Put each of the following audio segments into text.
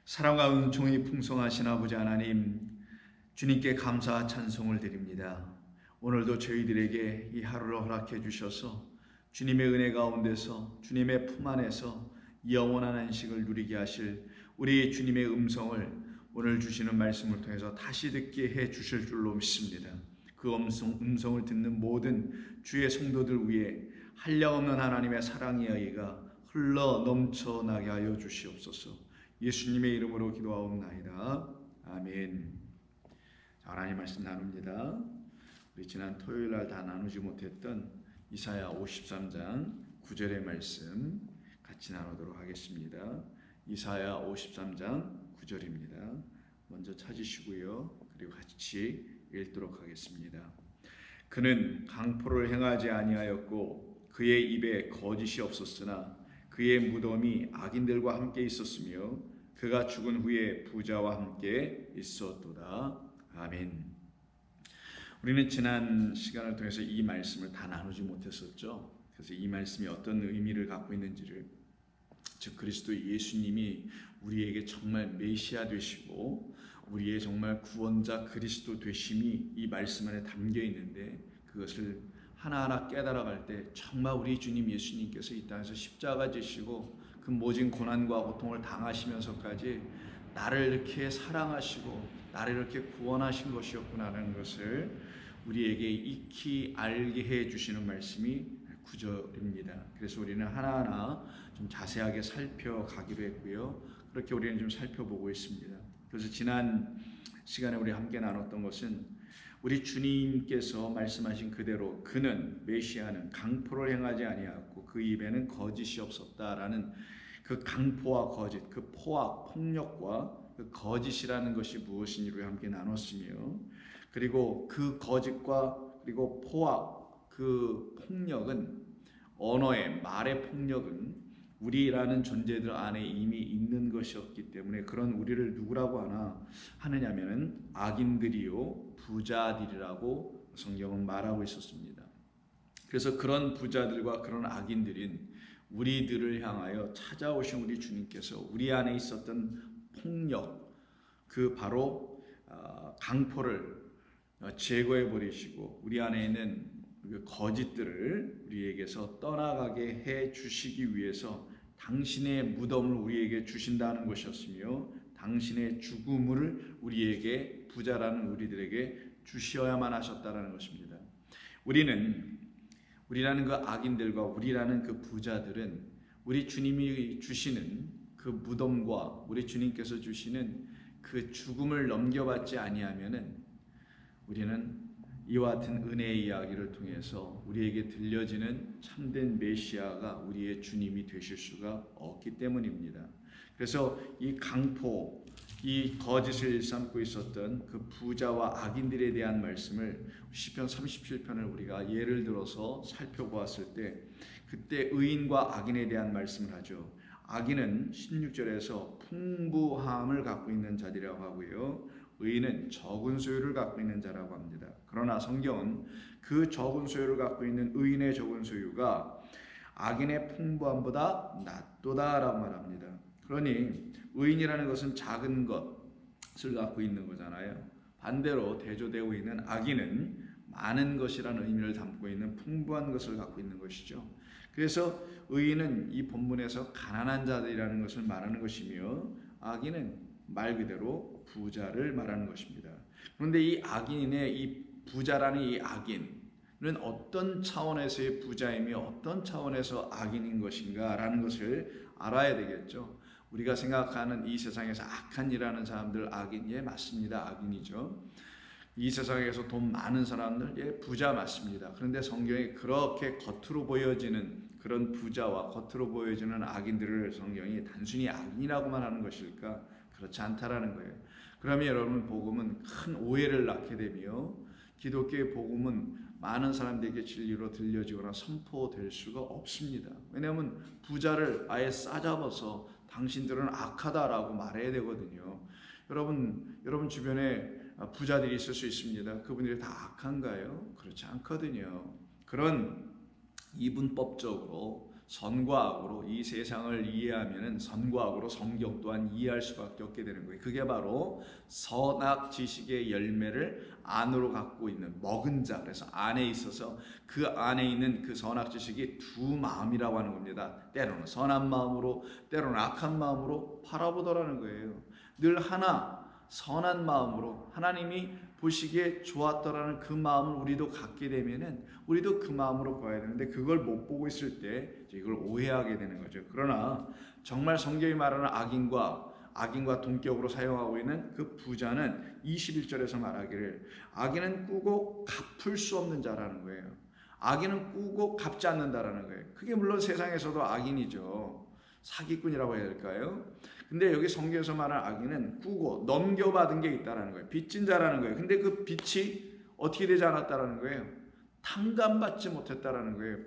사랑과 은총이 풍성하신 아버지 하나님, 주님께 감사와 찬송을 드립니다. 오늘도 저희들에게 이 하루를 허락해 주셔서 주님의 은혜 가운데서 주님의 품 안에서 영원한 안식을 누리게 하실 우리 주님의 음성을 오늘 주시는 말씀을 통해서 다시 듣게 해 주실 줄로 믿습니다. 그 음성을 듣는 모든 주의 성도들 위에 한량없는 하나님의 사랑의 여의가 흘러 넘쳐나게 하여 주시옵소서. 예수님의 이름으로 기도하옵나이다. 아멘. 하나님 말씀 나눕니다. 우리 지난 토요일 날 다 나누지 못했던 이사야 53장 9절의 말씀 같이 나누도록 하겠습니다. 이사야 53장 9절입니다. 먼저 찾으시고요. 그리고 같이 읽도록 하겠습니다. 그는 강포를 행하지 아니하였고 그의 입에 거짓이 없었으나 그의 무덤이 악인들과 함께 있었으며 그가 죽은 후에 부자와 함께 있었도다. 아멘. 우리는 지난 시간을 통해서 이 말씀을 다 나누지 못했었죠. 그래서 이 말씀이 어떤 의미를 갖고 있는지를, 즉 그리스도 예수님이 우리에게 정말 메시아 되시고 우리의 정말 구원자 그리스도 되심이 이 말씀 안에 담겨 있는데, 그것을 하나하나 깨달아갈 때 정말 우리 주님 예수님께서 이 땅에서 십자가 지시고 그 모진 고난과 고통을 당하시면서까지 나를 이렇게 사랑하시고 나를 이렇게 구원하신 것이었구나라는 것을 우리에게 익히 알게 해 주시는 말씀이 9절입니다. 그래서 우리는 하나하나 좀 자세하게 살펴가기로 했고요. 그렇게 우리는 좀 살펴보고 있습니다. 그래서 지난 시간에 우리 함께 나눴던 것은 우리 주님께서 말씀하신 그대로 그는, 메시아는 강포를 행하지 아니하였고 그 입에는 거짓이 없었다라는 그 강포와 거짓, 그 포악, 폭력과 그 거짓이라는 것이 무엇인지를 함께 나눴으며, 그리고 그 거짓과 그리고 포악, 그 폭력은 언어의, 말의 폭력은 우리라는 존재들 안에 이미 있는 것이었기 때문에 그런 우리를 누구라고 하느냐면은 악인들이요 부자들이라고 성경은 말하고 있었습니다. 그래서 그런 부자들과 그런 악인들인 우리들을 향하여 찾아오신 우리 주님께서 우리 안에 있었던 폭력, 그 바로 강포를 제거해 버리시고 우리 안에 있는 거짓들을 우리에게서 떠나가게 해 주시기 위해서 당신의 무덤을 우리에게 주신다는 것이었으며, 당신의 죽음을 우리에게, 부자라는 우리들에게 주셔야만 하셨다는 것입니다. 우리라는 그 악인들과 우리라는 그 부자들은 우리 주님이 주시는 그 무덤과 우리 주님께서 주시는 그 죽음을 넘겨받지 아니하면은 우리는 이와 같은 은혜의 이야기를 통해서 우리에게 들려지는 참된 메시아가 우리의 주님이 되실 수가 없기 때문입니다. 그래서 이 강포, 이 거짓을 일삼고 있었던 그 부자와 악인들에 대한 말씀을 시편 37편을 우리가 예를 들어서 살펴보았을 때 그때 의인과 악인에 대한 말씀을 하죠. 악인은 16절에서 풍부함을 갖고 있는 자들이라고 하고요. 의인은 적은 소유를 갖고 있는 자라고 합니다. 그러나 성경은 그 적은 소유를 갖고 있는 의인의 적은 소유가 악인의 풍부함보다 낫도다라고 말합니다. 그러니 의인이라는 것은 작은 것을 갖고 있는 거잖아요. 반대로 대조되고 있는 악인은 많은 것이라는 의미를 담고 있는 풍부한 것을 갖고 있는 것이죠. 그래서 의인은 이 본문에서 가난한 자들이라는 것을 말하는 것이며, 악인은 말 그대로 부자를 말하는 것입니다. 그런데 이 악인의 이 부자라는 이 악인은 어떤 차원에서의 부자이며 어떤 차원에서 악인인 것인가 라는 것을 알아야 되겠죠. 우리가 생각하는 이 세상에서 악한 일하는 사람들 악인, 예 맞습니다. 악인이죠. 이 세상에서 돈 많은 사람들, 예 부자 맞습니다. 그런데 성경이 그렇게 겉으로 보여지는 그런 부자와 겉으로 보여지는 악인들을 성경이 단순히 악인이라고만 하는 것일까? 그렇지 않다라는 거예요. 그러면 여러분, 복음은 큰 오해를 낳게 되며 기독교의 복음은 많은 사람들에게 진리로 들려지거나 선포될 수가 없습니다. 왜냐하면 부자를 아예 싸잡아서 당신들은 악하다라고 말해야 되거든요. 여러분 주변에 부자들이 있을 수 있습니다. 그분들이 다 악한가요? 그렇지 않거든요. 그런 이분법적으로 선과 악으로 이 세상을 이해하면은 선과 악으로 성경 또한 이해할 수밖에 없게 되는 거예요. 그게 바로 선악 지식의 열매를 안으로 갖고 있는 먹은 자. 그래서 안에 있어서 그 안에 있는 그 선악 지식이 두 마음이라고 하는 겁니다. 때로는 선한 마음으로, 때로는 악한 마음으로 바라보더라는 거예요. 늘 하나 선한 마음으로 하나님이 보시기에 좋았더라는 그 마음을 우리도 갖게 되면은 우리도 그 마음으로 봐야 되는데 그걸 못 보고 있을 때 이걸 오해하게 되는 거죠. 그러나 정말 성경이 말하는 악인과 동격으로 사용하고 있는 그 부자는 21절에서 말하기를 악인은 꾸고 갚을 수 없는 자라는 거예요. 악인은 꾸고 갚지 않는다라는 거예요. 그게 물론 세상에서도 악인이죠. 사기꾼이라고 해야 될까요? 근데 여기 성경에서 말하는 악인은 꾸고 넘겨받은 게 있다라는 거예요. 빚진 자라는 거예요. 근데 그 빚이 어떻게 되지 않았다라는 거예요. 탕감받지 못했다라는 거예요.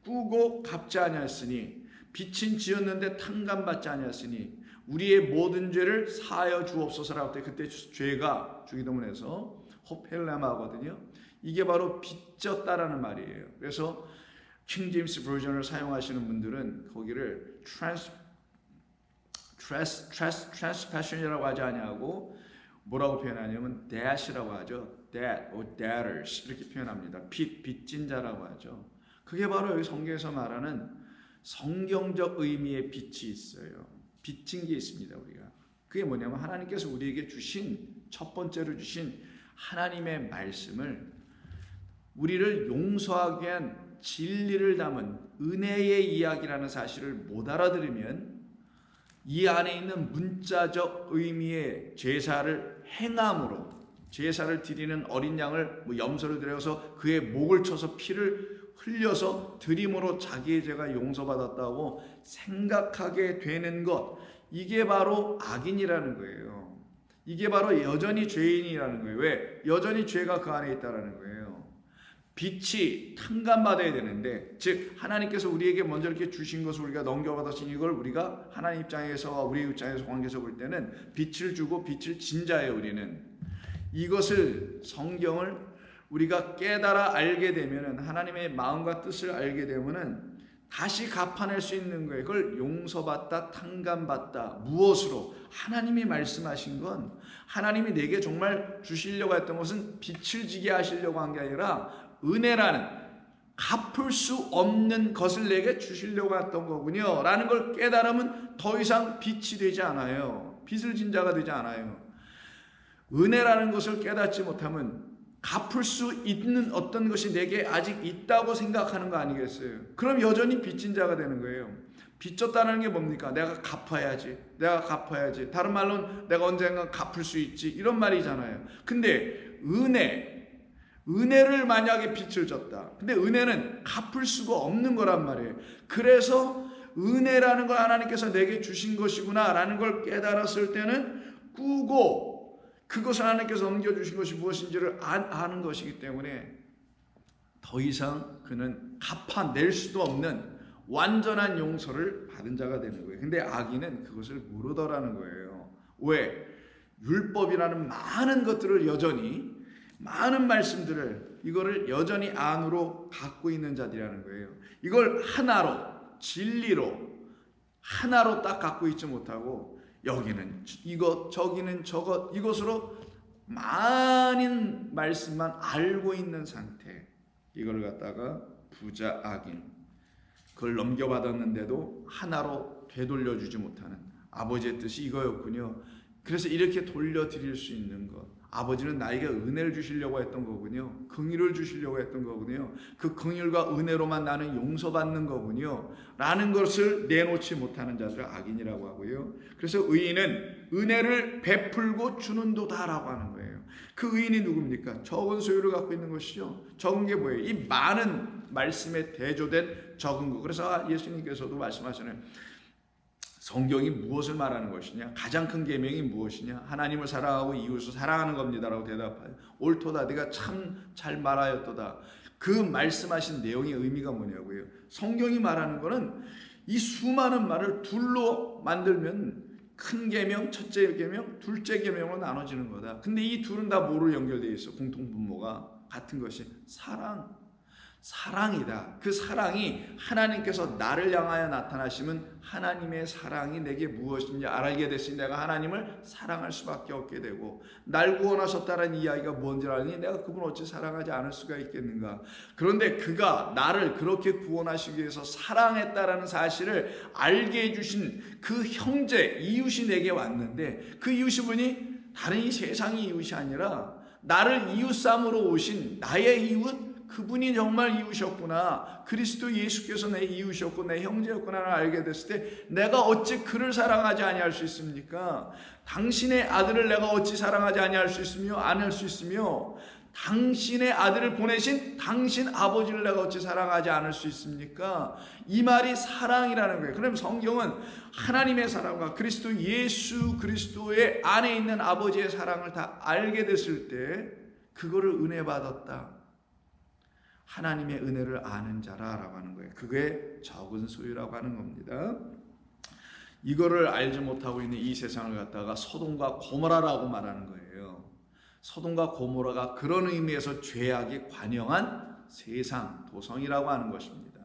꾸고 갚지 아니하였으니 빚은 지었는데 탕감받지 아니하였으니 우리의 모든 죄를 사하여 주옵소서라고 때 그때 죄가 주기도문에서 호펠레마거든요. 이게 바로 빚졌다라는 말이에요. 그래서 킹 제임스 버전을 사용하시는 분들은 거기를 트랜스패션이라고 하지 아니하고 뭐라고 표현하냐면 debt이라고 하죠. debt or debtors 이렇게 표현합니다. 빚진 자라고 하죠. 그게 바로 여기 성경에서 말하는 성경적 의미의 빚이 있어요. 빚진 게 있습니다. 우리가 그게 뭐냐면 하나님께서 우리에게 주신 첫 번째로 주신 하나님의 말씀을 우리를 용서하기 위한 진리를 담은 은혜의 이야기라는 사실을 못 알아들으면 이 안에 있는 문자적 의미의 제사를 행함으로 제사를 드리는 어린 양을 염소를 드려서 그의 목을 쳐서 피를 흘려서 드림으로 자기의 죄가 용서받았다고 생각하게 되는 것, 이게 바로 악인이라는 거예요. 이게 바로 여전히 죄인이라는 거예요. 왜? 여전히 죄가 그 안에 있다는 거예요. 빛이 탕감받아야 되는데, 즉 하나님께서 우리에게 먼저 이렇게 주신 것을 우리가 넘겨받았으니 이걸 우리가 하나님 입장에서 우리 입장에서 관계에서 볼 때는 빛을 주고 빛을 진 자예요. 우리는 이것을 성경을 우리가 깨달아 알게 되면은 하나님의 마음과 뜻을 알게 되면은 다시 갚아낼 수 있는 거예요. 그걸 용서받다, 탕감받다. 무엇으로? 하나님이 말씀하신 건 하나님이 내게 정말 주시려고 했던 것은 빛을 지게 하시려고 한 게 아니라 은혜라는 갚을 수 없는 것을 내게 주시려고 했던 거군요 라는 걸 깨달으면 더 이상 빛이 되지 않아요. 빛을 진 자가 되지 않아요. 은혜라는 것을 깨닫지 못하면 갚을 수 있는 어떤 것이 내게 아직 있다고 생각하는 거 아니겠어요? 그럼 여전히 빚진 자가 되는 거예요. 빚졌다는 게 뭡니까? 내가 갚아야지. 내가 갚아야지. 다른 말로는 내가 언젠가 갚을 수 있지. 이런 말이잖아요. 근데 은혜를 만약에 빚을 졌다. 근데 은혜는 갚을 수가 없는 거란 말이에요. 그래서 은혜라는 걸 하나님께서 내게 주신 것이구나 라는 걸 깨달았을 때는 꾸고 그것을 하나님께서 넘겨주신 것이 무엇인지를 아는 것이기 때문에 더 이상 그는 갚아낼 수도 없는 완전한 용서를 받은 자가 되는 거예요. 근데 악인은 그것을 모르더라는 거예요. 왜? 율법이라는 많은 것들을 여전히 많은 말씀들을 이거를 여전히 안으로 갖고 있는 자들이라는 거예요. 이걸 하나로 진리로 하나로 딱 갖고 있지 못하고 여기는 이것 저기는 저것 이것으로 많은 말씀만 알고 있는 상태. 이걸 갖다가 부자 악인 그걸 넘겨받았는데도 하나로 되돌려주지 못하는 아버지의 뜻이 이거였군요. 그래서 이렇게 돌려드릴 수 있는 것. 아버지는 나에게 은혜를 주시려고 했던 거군요. 긍휼을 주시려고 했던 거군요. 그 긍휼과 은혜로만 나는 용서받는 거군요. 라는 것을 내놓지 못하는 자들을 악인이라고 하고요. 그래서 의인은 은혜를 베풀고 주는 도다라고 하는 거예요. 그 의인이 누굽니까? 적은 소유를 갖고 있는 것이죠. 적은 게 뭐예요? 이 많은 말씀에 대조된 적은 거. 그래서 예수님께서도 말씀하시는 성경이 무엇을 말하는 것이냐? 가장 큰 계명이 무엇이냐? 하나님을 사랑하고 이웃을 사랑하는 겁니다라고 대답하여 옳도다. 네가 참 잘 말하였도다. 그 말씀하신 내용의 의미가 뭐냐고요? 성경이 말하는 거는 이 수많은 말을 둘로 만들면 큰 계명, 첫째 계명, 둘째 계명으로 나눠지는 거다. 근데 이 둘은 다 뭐로 연결되어 있어? 공통분모가 같은 것이 사랑. 사랑이다. 그 사랑이 하나님께서 나를 향하여 나타나시면 하나님의 사랑이 내게 무엇인지 알게 됐으니 내가 하나님을 사랑할 수밖에 없게 되고, 날 구원하셨다는 이야기가 뭔지 알니 내가 그분을 어찌 사랑하지 않을 수가 있겠는가. 그런데 그가 나를 그렇게 구원하시기 위해서 사랑했다라는 사실을 알게 해주신 그 형제, 이웃이 내게 왔는데, 그 이웃이 뭐니? 다른 이 세상의 이웃이 아니라 나를 이웃 삼으러 오신 나의 이웃, 그분이 정말 이웃이었구나. 그리스도 예수께서 내 이웃이었고 내 형제였구나를 알게 됐을 때 내가 어찌 그를 사랑하지 아니할 수 있습니까? 당신의 아들을 내가 어찌 사랑하지 아니할 수 있으며 안할 수 있으며, 당신의 아들을 보내신 당신 아버지를 내가 어찌 사랑하지 않을 수 있습니까? 이 말이 사랑이라는 거예요. 그럼 성경은 하나님의 사랑과 그리스도 예수 그리스도의 안에 있는 아버지의 사랑을 다 알게 됐을 때 그거를 은혜 받았다, 하나님의 은혜를 아는 자라라고 하는 거예요. 그게 적은 소유라고 하는 겁니다. 이거를 알지 못하고 있는 이 세상을 갖다가 소돔과 고모라라고 말하는 거예요. 소돔과 고모라가 그런 의미에서 죄악이 관영한 세상, 도성이라고 하는 것입니다.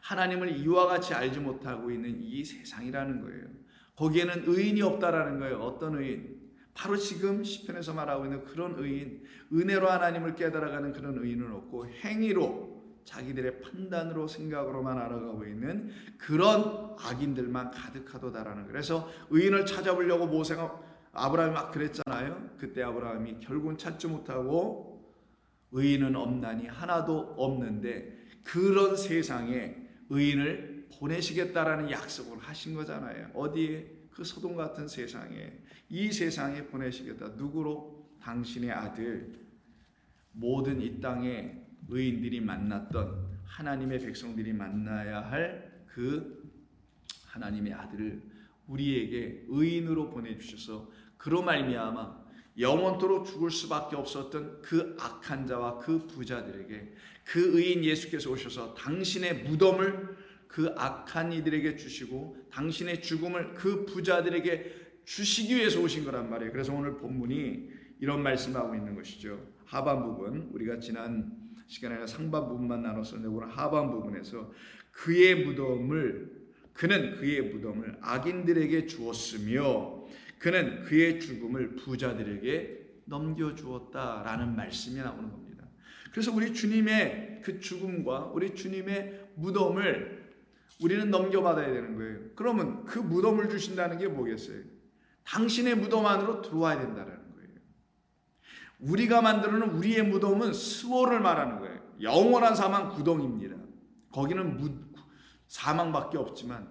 하나님을 이와 같이 알지 못하고 있는 이 세상이라는 거예요. 거기에는 의인이 없다라는 거예요. 어떤 의인? 바로 지금 시편에서 말하고 있는 그런 의인, 은혜로 하나님을 깨달아가는 그런 의인은 없고 행위로 자기들의 판단으로 생각으로만 알아가고 있는 그런 악인들만 가득하도다라는 거예요. 그래서 의인을 찾아보려고 모세가, 아브라함이 막 그랬잖아요. 그때 아브라함이 결국은 찾지 못하고 의인은 없나니 하나도 없는데, 그런 세상에 의인을 보내시겠다라는 약속을 하신 거잖아요. 어디에? 그 소돔 같은 세상에, 이 세상에 보내시겠다. 누구로? 당신의 아들. 모든 이 땅의 의인들이 만났던, 하나님의 백성들이 만나야 할 그 하나님의 아들을 우리에게 의인으로 보내주셔서 그로 말미암아 영원토록 죽을 수밖에 없었던 그 악한 자와 그 부자들에게 그 의인 예수께서 오셔서 당신의 무덤을 그 악한 이들에게 주시고 당신의 죽음을 그 부자들에게 주시기 위해서 오신 거란 말이에요. 그래서 오늘 본문이 이런 말씀을 하고 있는 것이죠. 하반 부분, 우리가 지난 시간에 상반 부분만 나눴었는데 오늘 하반 부분에서 그는 그의 무덤을 악인들에게 주었으며 그는 그의 죽음을 부자들에게 넘겨주었다라는 말씀이 나오는 겁니다. 그래서 우리 주님의 그 죽음과 우리 주님의 무덤을 우리는 넘겨받아야 되는 거예요. 그러면 그 무덤을 주신다는 게 뭐겠어요? 당신의 무덤 안으로 들어와야 된다는 거예요. 우리가 만들어놓은 우리의 무덤은 스월을 말하는 거예요. 영원한 사망 구덩이입니다. 거기는 사망밖에 없지만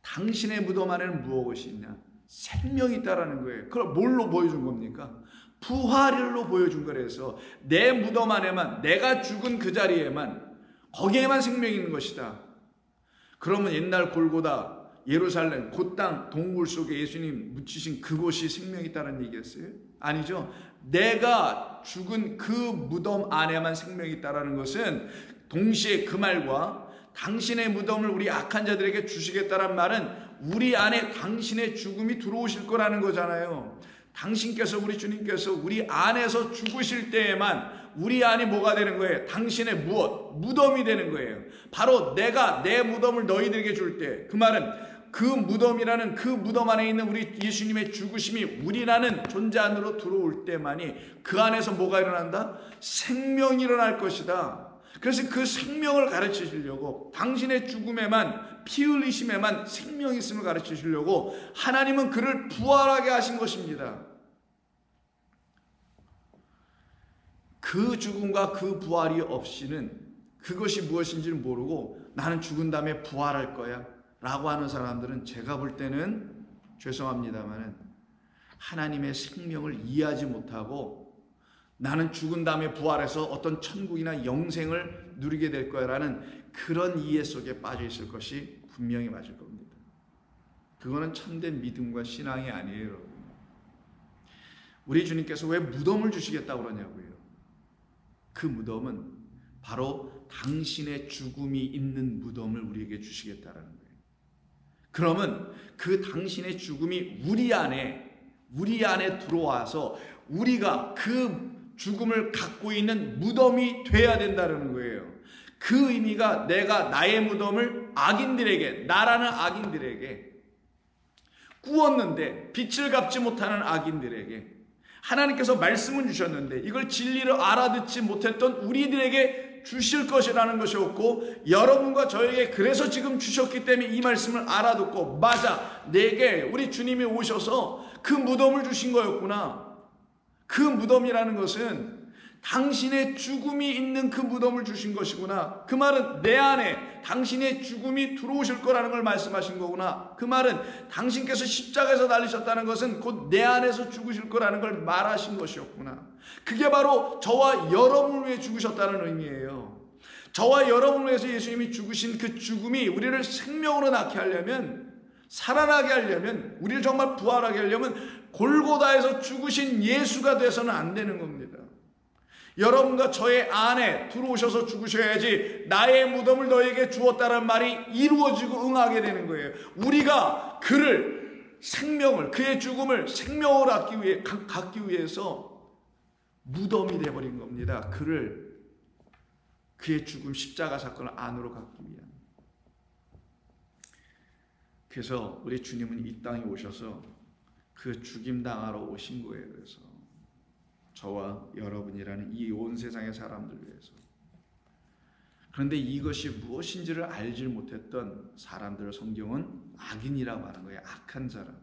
당신의 무덤 안에는 무엇이 있냐? 생명이 있다라는 거예요. 그걸 뭘로 보여준 겁니까? 부활로 보여준 거라서 내 무덤 안에만, 내가 죽은 그 자리에만, 거기에만 생명이 있는 것이다. 그러면 옛날 골고다, 예루살렘, 그 땅 동굴 속에 예수님 묻히신 그곳이 생명이 있다는 얘기였어요? 아니죠. 내가 죽은 그 무덤 안에만 생명이 있다는 것은 동시에 그 말과 당신의 무덤을 우리 악한 자들에게 주시겠다는 말은 우리 안에 당신의 죽음이 들어오실 거라는 거잖아요. 당신께서, 우리 주님께서 우리 안에서 죽으실 때에만 우리 안이 뭐가 되는 거예요? 당신의 무덤이 되는 거예요. 바로 내가 내 무덤을 너희들에게 줄 때, 그 말은 그 무덤이라는 그 무덤 안에 있는 우리 예수님의 죽으심이 우리라는 존재 안으로 들어올 때만이 그 안에서 뭐가 일어난다? 생명이 일어날 것이다. 그래서 그 생명을 가르치시려고, 당신의 죽음에만, 피 흘리심에만 생명이 있음을 가르치시려고 하나님은 그를 부활하게 하신 것입니다. 그 죽음과 그 부활이 없이는 그것이 무엇인지를 모르고 나는 죽은 다음에 부활할 거야 라고 하는 사람들은 제가 볼 때는 죄송합니다만 하나님의 생명을 이해하지 못하고 나는 죽은 다음에 부활해서 어떤 천국이나 영생을 누리게 될 거야 라는 그런 이해 속에 빠져 있을 것이 분명히 맞을 겁니다. 그거는 참된 믿음과 신앙이 아니에요, 여러분. 우리 주님께서 왜 무덤을 주시겠다고 그러냐고요. 그 무덤은 바로 당신의 죽음이 있는 무덤을 우리에게 주시겠다라는 거예요. 그러면 그 당신의 죽음이 우리 안에 들어와서 우리가 그 죽음을 갖고 있는 무덤이 돼야 된다는 거예요. 그 의미가 내가 나의 무덤을 악인들에게, 나라는 악인들에게 꾸었는데, 빛을 갚지 못하는 악인들에게 하나님께서 말씀을 주셨는데 이걸 진리를 알아듣지 못했던 우리들에게 주실 것이라는 것이었고, 여러분과 저에게 그래서 지금 주셨기 때문에 이 말씀을 알아듣고, 맞아, 내게 우리 주님이 오셔서 그 무덤을 주신 거였구나. 그 무덤이라는 것은 당신의 죽음이 있는 그 무덤을 주신 것이구나. 그 말은 내 안에 당신의 죽음이 들어오실 거라는 걸 말씀하신 거구나. 그 말은 당신께서 십자가에서 달리셨다는 것은 곧 내 안에서 죽으실 거라는 걸 말하신 것이었구나. 그게 바로 저와 여러분을 위해 죽으셨다는 의미예요. 저와 여러분을 위해서 예수님이 죽으신 그 죽음이 우리를 생명으로 낳게 하려면, 살아나게 하려면, 우리를 정말 부활하게 하려면 골고다에서 죽으신 예수가 돼서는 안 되는 겁니다. 여러분과 저의 안에 들어오셔서 죽으셔야지 나의 무덤을 너에게 주었다는 말이 이루어지고 응하게 되는 거예요. 우리가 그를, 생명을, 그의 죽음을 생명으로 갖기 위해서 무덤이 되어버린 겁니다. 그의 죽음, 십자가 사건을 안으로 갖기 위한. 그래서 우리 주님은 이 땅에 오셔서 그 죽임당하러 오신 거예요. 그래서 저와 여러분이라는 이 온 세상의 사람들 위해서. 그런데 이것이 무엇인지를 알지 못했던 사람들을 성경은 악인이라고 하는 거예요. 악한 사람.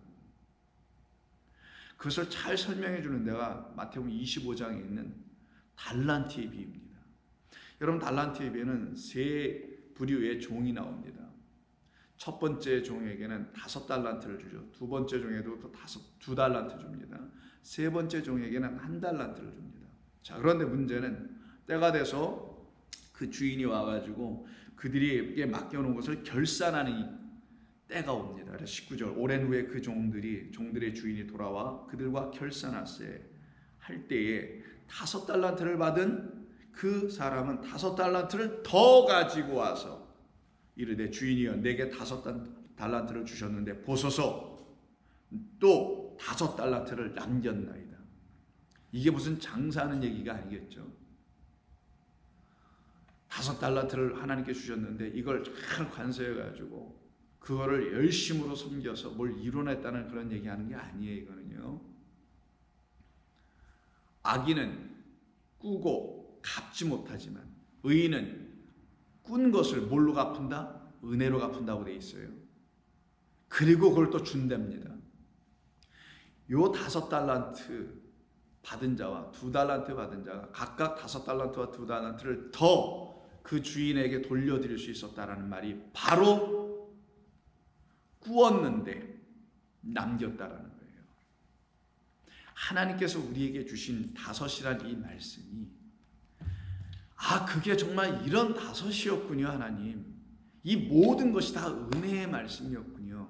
그것을 잘 설명해 주는 데가 마태복음 25장에 있는 달란트의 비유입니다. 여러분, 달란트의 비유는 세 부류의 종이 나옵니다. 첫 번째 종에게는 5달란트를 주죠. 두 번째 종에도 또 2달란트 줍니다. 세 번째 종에게는 1달란트를 줍니다. 자, 그런데 문제는 때가 돼서 그 주인이 와가지고 그들에게 맡겨놓은 것을 결산하는 때가 옵니다. 그래서 19절, 오랜 후에 그 종들의 주인이 돌아와 그들과 결산하세 할 때에 5달란트를 받은 그 사람은 5달란트를 더 가지고 와서 이르되 주인이여, 내게 5달란트를 주셨는데 보소서 또 5달란트를 남겼나이다. 이게 무슨 장사하는 얘기가 아니겠죠. 5달란트를 하나님께 주셨는데 이걸 잘 관세해가지고 그거를 열심으로 섬겨서 뭘 이뤄냈다는 그런 얘기하는 게 아니에요. 이거는요, 악인은 꾸고 갚지 못하지만 의인은 꾼 것을 뭘로 갚은다? 은혜로 갚은다고 돼 있어요. 그리고 그걸 또 준답니다. 요 5달란트 받은 자와 2달란트 받은 자가 각각 5달란트와 2달란트를 더 그 주인에게 돌려드릴 수 있었다라는 말이 바로 꾸었는데 남겼다라는 거예요. 하나님께서 우리에게 주신 5이란 이 말씀이, 그게 정말 이런 5이었군요. 하나님, 이 모든 것이 다 은혜의 말씀이었군요.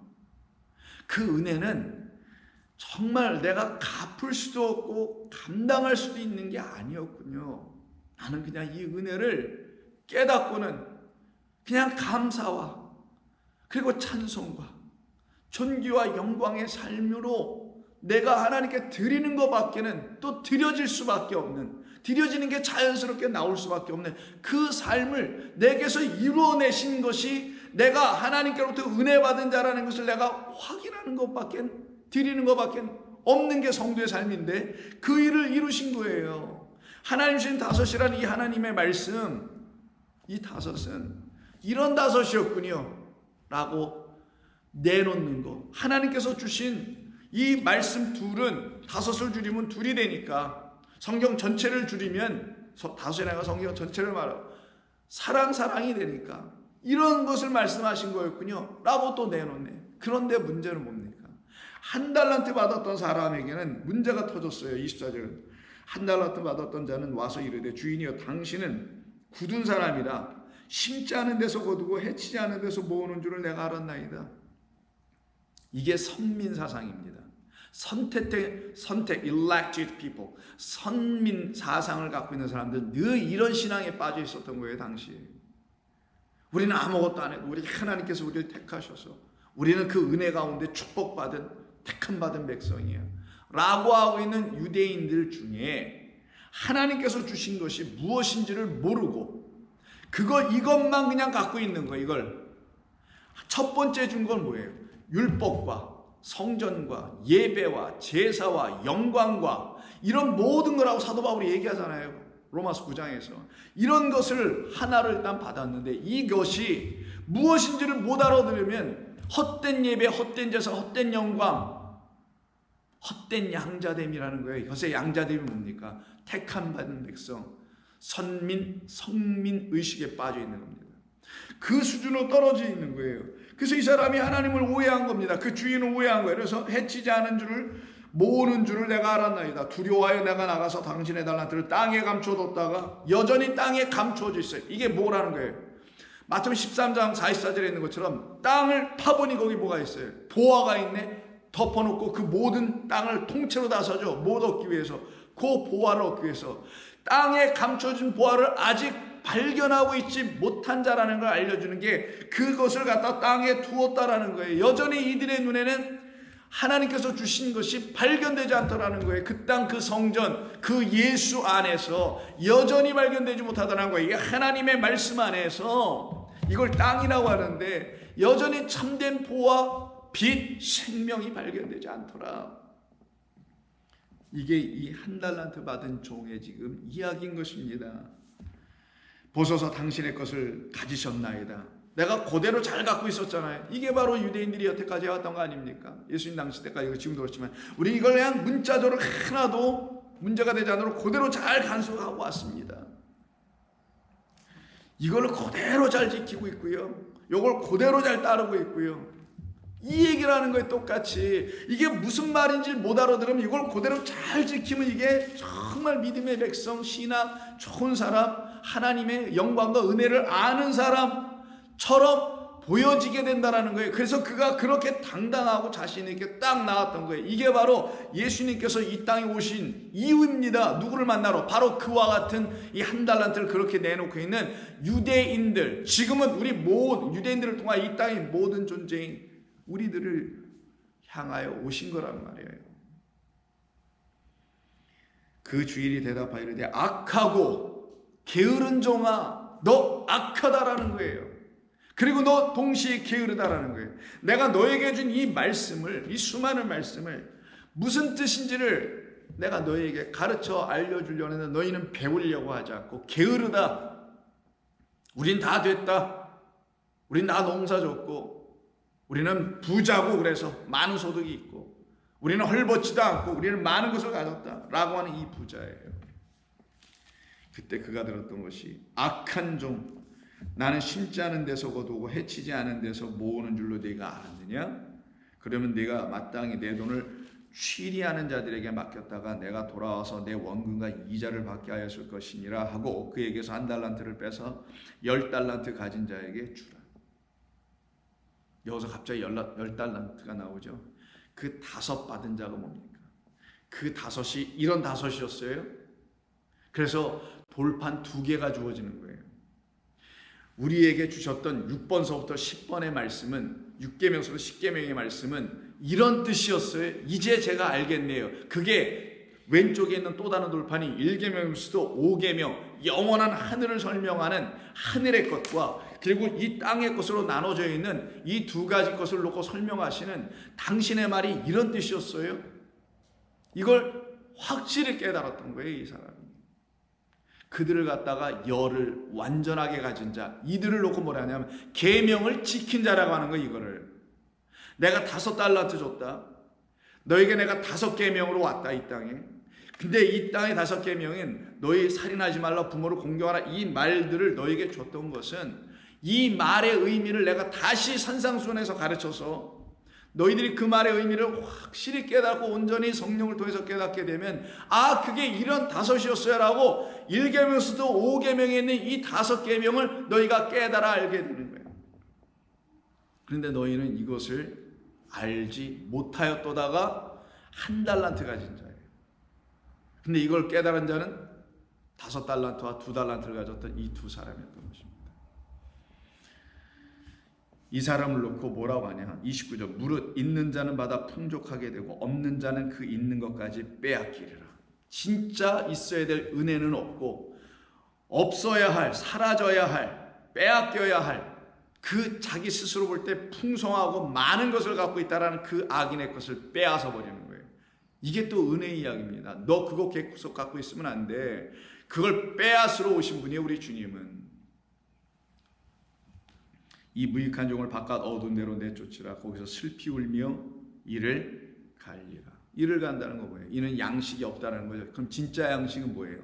그 은혜는 정말 내가 갚을 수도 없고 감당할 수도 있는 게 아니었군요. 나는 그냥 이 은혜를 깨닫고는 그냥 감사와 그리고 찬송과 존귀와 영광의 삶으로 내가 하나님께 드리는 것밖에는, 또 드려질 수밖에 없는, 드려지는 게 자연스럽게 나올 수밖에 없는 그 삶을 내게서 이루어내신 것이 내가 하나님께로부터 은혜 받은 자라는 것을 내가 확인하는 것밖에, 드리는 것밖에 없는 게 성도의 삶인데 그 일을 이루신 거예요. 하나님 주신 5이라는 이 하나님의 말씀, 이 5은 이런 5이었군요 라고 내놓는 거. 하나님께서 주신 이 말씀 둘은 5을 줄이면 2이 되니까 성경 전체를 줄이면 5이라는 성경 전체를 말하고 사랑이 되니까 이런 것을 말씀하신 거였군요 라고 또 내놓네. 그런데 문제는 뭡니까? 1달란트 받았던 사람에게는 문제가 터졌어요. 24절은 1달란트 받았던 자는 와서 이르되 주인이여, 당신은 굳은 사람이라 심지 않은 데서 거두고 해치지 않은 데서 모으는 줄을 내가 알았나이다. 이게 선민 사상입니다. 선택, elected people, 선민 사상을 갖고 있는 사람들은 늘 이런 신앙에 빠져 있었던 거예요. 당시에 우리는 아무것도 안 해도 우리 하나님께서 우리를 택하셔서 우리는 그 은혜 가운데 축복받은 택함받은 백성이야 라고 하고 있는 유대인들 중에 하나님께서 주신 것이 무엇인지를 모르고 이것만 그냥 갖고 있는 거예요. 이걸 첫 번째 준 건 뭐예요? 율법과 성전과 예배와 제사와 영광과 이런 모든 거라고 사도 바울이 얘기하잖아요. 로마서 9장에서 이런 것을 하나를 일단 받았는데 이것이 무엇인지를 못 알아들으면 헛된 예배, 헛된 제사, 헛된 영광, 헛된 양자됨이라는 거예요. 이것의 양자됨이 뭡니까? 택함 받은 백성, 선민, 성민 의식에 빠져 있는 겁니다. 그 수준으로 떨어져 있는 거예요. 그래서 이 사람이 하나님을 오해한 겁니다. 그 주인을 오해한 거예요. 그래서 해치지 않은 줄을 모으는 줄을 내가 알았나이다. 두려워하여 내가 나가서 당신의 달란트를 땅에 감춰뒀다가 여전히 땅에 감춰져 있어요. 이게 뭐라는 거예요? 마태복음 13장 44절에 있는 것처럼 땅을 파보니 거기 뭐가 있어요? 보화가 있네. 덮어놓고 그 모든 땅을 통째로 다서죠. 못 얻기 위해서, 그 보화를 얻기 위해서 땅에 감춰진 보화를 아직 발견하고 있지 못한 자라는 걸 알려주는 게 그것을 갖다 땅에 두었다라는 거예요. 여전히 이들의 눈에는 하나님께서 주신 것이 발견되지 않더라는 거예요. 그 땅, 그 성전, 그 예수 안에서 여전히 발견되지 못하더라는 거예요. 이게 하나님의 말씀 안에서 이걸 땅이라고 하는데 여전히 참된 보화, 빛, 생명이 발견되지 않더라. 이게 이 한 달란트 받은 종의 지금 이야기인 것입니다. 보소서 당신의 것을 가지셨나이다. 내가 그대로 잘 갖고 있었잖아요. 이게 바로 유대인들이 여태까지 해왔던 거 아닙니까? 예수님 당시 때까지, 지금도 그렇지만 우리 이걸 그냥 문자적으로 하나도 문제가 되지 않도록 그대로 잘 간수하고 왔습니다. 이걸 그대로 잘 지키고 있고요. 이걸 그대로 잘 따르고 있고요. 이 얘기를 하는 거에 똑같이 이게 무슨 말인지 못 알아들으면 이걸 그대로 잘 지키면 이게 정말 믿음의 백성, 신앙, 좋은 사람, 하나님의 영광과 은혜를 아는 사람처럼 보여지게 된다는 거예요. 그래서 그가 그렇게 당당하고 자신 있게 딱 나왔던 거예요. 이게 바로 예수님께서 이 땅에 오신 이유입니다. 누구를 만나러? 바로 그와 같은 이 한 달란트를 그렇게 내놓고 있는 유대인들, 지금은 우리 모든 유대인들을 통하여 이 땅의 모든 존재인 우리들을 향하여 오신 거란 말이에요. 그 주인이 대답하여 이르되 악하고 게으른 종아, 너 악하다라는 거예요. 그리고 너 동시에 게으르다라는 거예요. 내가 너에게 준 이 말씀을, 이 수많은 말씀을 무슨 뜻인지를 내가 너에게 가르쳐 알려주려고 했는데 너희는 배우려고 하지 않고 게으르다. 우린 다 됐다. 우린 다 농사 졌고 우리는 부자고 그래서 많은 소득이 있고 우리는 헐벗지도 않고 우리는 많은 것을 가졌다 라고 하는 이 부자예요. 그때 그가 들었던 것이 악한 종, 나는 심지 않은 데서 거두고 해치지 않은 데서 모으는 줄로 네가 알았느냐? 그러면 네가 마땅히 내 돈을 취리하는 자들에게 맡겼다가 내가 돌아와서 내 원금과 이자를 받게 하였을 것이니라 하고 그에게서 한 달란트를 빼서 10달란트 가진 자에게 주라. 여기서 갑자기 10달란트가 나오죠. 그 5 받은 자가 뭡니까? 그 5이 이런 5이었어요. 그래서 돌판 2개가 주어지는 거예요. 우리에게 주셨던 6번서부터 10번의 말씀은 6계명서부터 10계명의 말씀은 이런 뜻이었어요. 이제 제가 알겠네요. 그게 왼쪽에 있는 또 다른 돌판이 1계명서도 5계명 영원한 하늘을 설명하는 하늘의 것과 그리고 이 땅의 것으로 나눠져 있는 이 2가지 것을 놓고 설명하시는 당신의 말이 이런 뜻이었어요. 이걸 확실히 깨달았던 거예요. 이 사람이. 그들을 갖다가 열을 완전하게 가진 자, 이들을 놓고 뭐라 하냐면 계명을 지킨 자라고 하는 거. 이거를 내가 5달란트 줬다. 너에게 내가 5계명으로 왔다 이 땅에. 근데 이 땅의 5계명은 너희 살인하지 말라, 부모를 공경하라, 이 말들을 너에게 줬던 것은 이 말의 의미를 내가 다시 산상수훈에서 가르쳐서 너희들이 그 말의 의미를 확실히 깨닫고 온전히 성령을 통해서 깨닫게 되면 아, 그게 이런 5이었어요 라고 1계명서도 5계명에 있는 이 5계명을 너희가 깨달아 알게 되는 거예요. 그런데 너희는 이것을 알지 못하였도다가 1달란트 가진 자예요. 근데 이걸 깨달은 자는 5달란트와 2달란트를 가졌던 이 2 사람이었던 것입니다. 이 사람을 놓고 뭐라고 하냐? 29절 무릇 있는 자는 받아 풍족하게 되고 없는 자는 그 있는 것까지 빼앗기리라. 진짜 있어야 될 은혜는 없고 없어야 할, 사라져야 할 빼앗겨야 할 그 자기 스스로 볼 때 풍성하고 많은 것을 갖고 있다라는 그 악인의 것을 빼앗아 버리는 거예요. 이게 또 은혜의 이야기입니다. 너 그거 계속 갖고 있으면 안 돼. 그걸 빼앗으러 오신 분이 우리 주님은 이 무익한 종을 바깥 어두운 데로 내쫓으라. 거기서 슬피 울며 이를 갈리라. 이를 간다는 거 뭐예요? 이는 양식이 없다는 거죠. 그럼 진짜 양식은 뭐예요?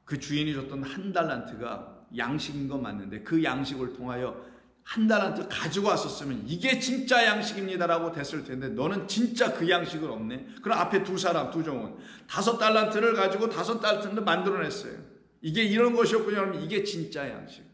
그 주인이 줬던 한 달란트가 양식인 건 맞는데 그 양식을 통하여 한 달란트 가지고 왔었으면 이게 진짜 양식입니다라고 됐을 텐데 너는 진짜 그 양식은 없네. 그럼 앞에 두 종은 5달란트를 가지고 5달란트를 만들어냈어요. 이게 이런 것이었군요. 그러면 이게 진짜 양식.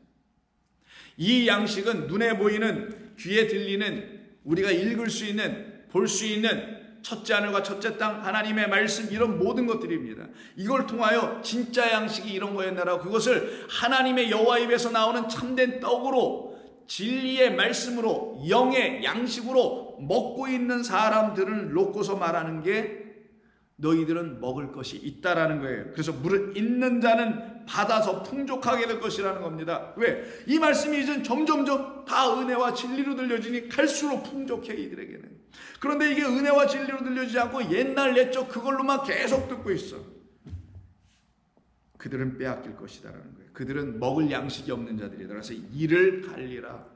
이 양식은 눈에 보이는, 귀에 들리는, 우리가 읽을 수 있는, 볼 수 있는 첫째 하늘과 첫째 땅, 하나님의 말씀, 이런 모든 것들입니다. 이걸 통하여 진짜 양식이 이런 거였나라고 그것을 하나님의 여호와 입에서 나오는 참된 떡으로, 진리의 말씀으로, 영의 양식으로 먹고 있는 사람들을 놓고서 말하는 게 너희들은 먹을 것이 있다라는 거예요. 그래서 물을 잇는 자는 받아서 풍족하게 될 것이라는 겁니다. 왜? 이 말씀이 이제 점점점 다 은혜와 진리로 들려지니 갈수록 풍족해 이들에게는. 그런데 이게 은혜와 진리로 들려지지 않고 옛날 옛적 그걸로만 계속 듣고 있어. 그들은 빼앗길 것이다라는 거예요. 그들은 먹을 양식이 없는 자들이다. 그래서 이를 갈리라.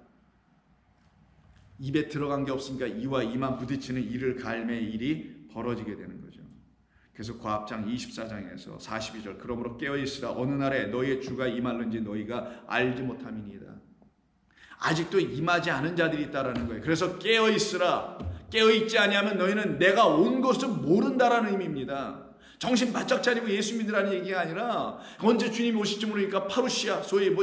입에 들어간 게 없으니까 이와 이만 부딪히는 이를 갈매의 일이 벌어지게 되는 거죠. 그래서 고합장 24장에서 42절 그러므로 깨어있으라. 어느 날에 너희의 주가 임할는지 너희가 알지 못함이니이다. 아직도 임하지 않은 자들이 있다라는 거예요. 그래서 깨어있으라. 깨어있지 아니하면 너희는 내가 온 것을 모른다라는 의미입니다. 정신 바짝 차리고 예수 믿으라는 얘기가 아니라 언제 주님이 오실지 모르니까 파루시아, 소위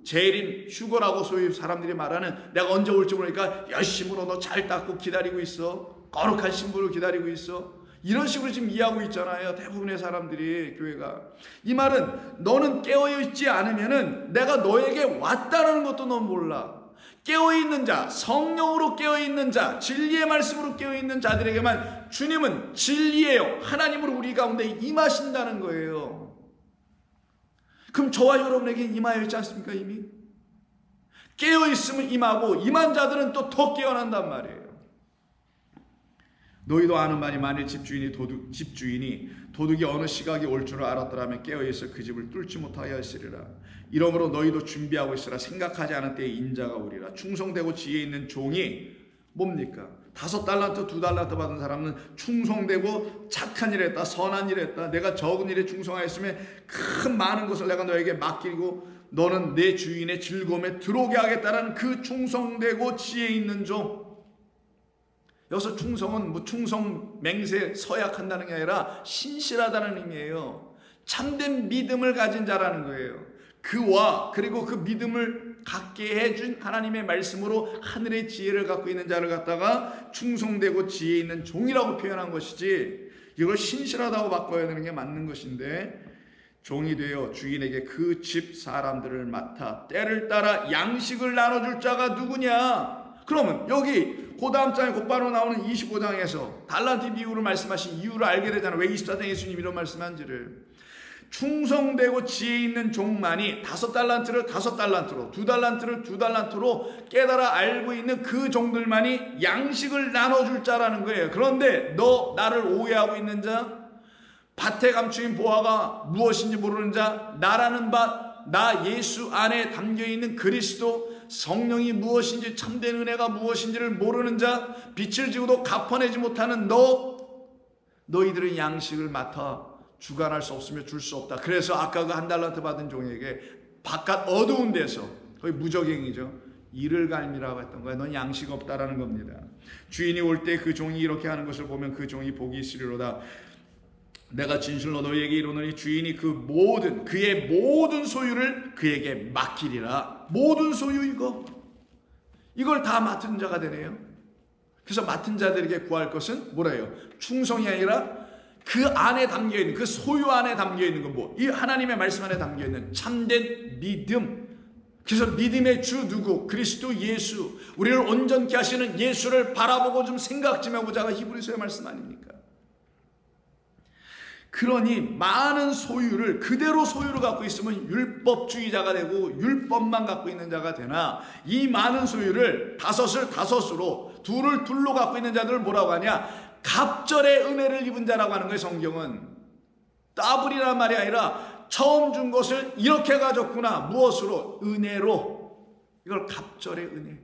재림 휴거라고 소위 사람들이 말하는, 내가 언제 올지 모르니까 열심으로 너 잘 닦고 기다리고 있어. 거룩한 신부를 기다리고 있어. 이런 식으로 지금 이해하고 있잖아요. 대부분의 사람들이, 교회가. 이 말은 너는 깨어있지 않으면은 내가 너에게 왔다라는 것도 넌 몰라. 깨어있는 자, 성령으로 깨어있는 자, 진리의 말씀으로 깨어있는 자들에게만 주님은 진리예요. 하나님으로 우리 가운데 임하신다는 거예요. 그럼 저와 여러분에게 임하여 있지 않습니까? 이미 깨어있으면 임하고, 임한 자들은 또 더 깨어난단 말이에요. 너희도 아는 바니 만일 집주인이 도둑이 어느 시각이 올 줄을 알았더라면 깨어있어 그 집을 뚫지 못하여 했으리라. 이러므로 너희도 준비하고 있으라. 생각하지 않은 때에 인자가 오리라. 충성되고 지혜 있는 종이 뭡니까? 5달란트 2달란트 받은 사람은 충성되고 착한 일을 했다, 선한 일을 했다, 내가 적은 일에 충성하였으면 큰 많은 것을 내가 너에게 맡기고 너는 내 주인의 즐거움에 들어오게 하겠다라는 그 충성되고 지혜 있는 종. 여기서 충성은 충성 맹세 서약한다는 게 아니라 신실하다는 의미예요. 참된 믿음을 가진 자라는 거예요. 그와 그리고 그 믿음을 갖게 해준 하나님의 말씀으로 하늘의 지혜를 갖고 있는 자를 갖다가 충성되고 지혜 있는 종이라고 표현한 것이지, 이걸 신실하다고 바꿔야 되는 게 맞는 것인데, 종이 되어 주인에게 그 집 사람들을 맡아 때를 따라 양식을 나눠줄 자가 누구냐? 그러면 여기 그 다음 장에 곧바로 나오는 25장에서 달란트 비유를 말씀하신 이유를 알게 되잖아요. 왜 24장에 예수님이 이런 말씀한지를. 충성되고 지혜 있는 종만이 5달란트를 5달란트로, 2달란트를 2달란트로 깨달아 알고 있는 그 종들만이 양식을 나눠줄 자라는 거예요. 그런데 너 나를 오해하고 있는 자, 밭에 감추인 보화가 무엇인지 모르는 자, 나라는 밭, 나 예수 안에 담겨있는 그리스도, 성령이 무엇인지, 참된 은혜가 무엇인지를 모르는 자, 빛을 지고도 갚아내지 못하는 너희들은 양식을 맡아 주관할 수 없으며 줄 수 없다. 그래서 아까 그 1달란트 받은 종에게 바깥 어두운 데서, 거의 무적행이죠, 이를 갈미라고 했던 거야. 넌 양식 없다라는 겁니다. 주인이 올 때 그 종이 이렇게 하는 것을 보면 그 종이 복이 있으리로다. 내가 진실로 너희에게 이르노니 주인이 그의 모든 소유를 그에게 맡기리라. 모든 소유, 이걸 다 맡은 자가 되네요. 그래서 맡은 자들에게 구할 것은 뭐래요? 충성이 아니라 그 안에 담겨있는, 그 소유 안에 담겨있는 건 이 하나님의 말씀 안에 담겨있는 참된 믿음. 그래서 믿음의 주 누구? 그리스도 예수. 우리를 온전케 하시는 예수를 바라보고 좀 생각 좀 해보자가 히브리서의 말씀 아닙니까? 그러니 많은 소유를 그대로 소유를 갖고 있으면 율법주의자가 되고 율법만 갖고 있는 자가 되나, 이 많은 소유를 다섯을 다섯으로 둘을 둘로 갖고 있는 자들을 뭐라고 하냐? 갑절의 은혜를 입은 자라고 하는 거예요. 성경은 더블이란 말이 아니라 처음 준 것을 이렇게 가졌구나. 무엇으로? 은혜로. 이걸 갑절의 은혜.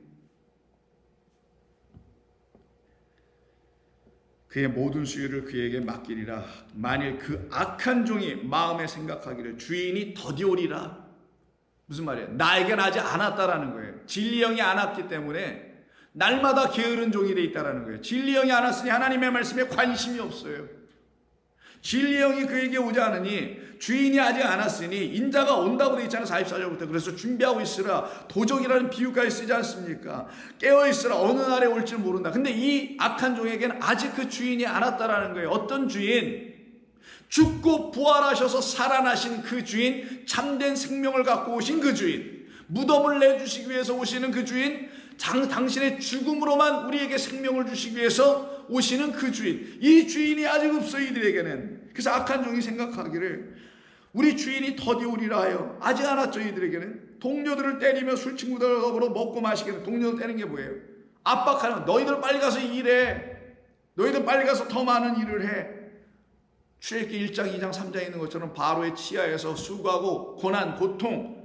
그의 모든 수유를 그에게 맡기리라. 만일 그 악한 종이 마음에 생각하기를 주인이 더디오리라. 무슨 말이에요? 나에겐 아직 안 왔다라는 거예요. 진리 영이 안 왔기 때문에 날마다 게으른 종이 돼 있다라는 거예요. 진리 영이 안 왔으니 하나님의 말씀에 관심이 없어요. 진리 영이 그에게 오지 않으니, 주인이 아직 안 왔으니 인자가 온다고 되어 있잖아요. 44절부터. 그래서 준비하고 있으라. 도적이라는 비유까지 쓰지 않습니까? 깨어있으라. 어느 날에 올지 모른다. 근데 이 악한 종에게는 아직 그 주인이 안 왔다라는 거예요. 어떤 주인? 죽고 부활하셔서 살아나신 그 주인, 참된 생명을 갖고 오신 그 주인, 무덤을 내주시기 위해서 오시는 그 주인, 당신의 죽음으로만 우리에게 생명을 주시기 위해서 오시는 그 주인. 이 주인이 아직 없어 이들에게는. 그래서 악한 종이 생각하기를 우리 주인이 더디오리라 하여, 아직 안 왔죠. 이들에게는 동료들을 때리며 술 친구들과 더불어 먹고 마시게. 동료들 때리는 게 뭐예요? 압박하는, 너희들 빨리 가서 일해, 너희들 빨리 가서 더 많은 일을 해. 출애굽기 1장 2장 3장에 있는 것처럼 바로의 치하에서 수고하고 고난 고통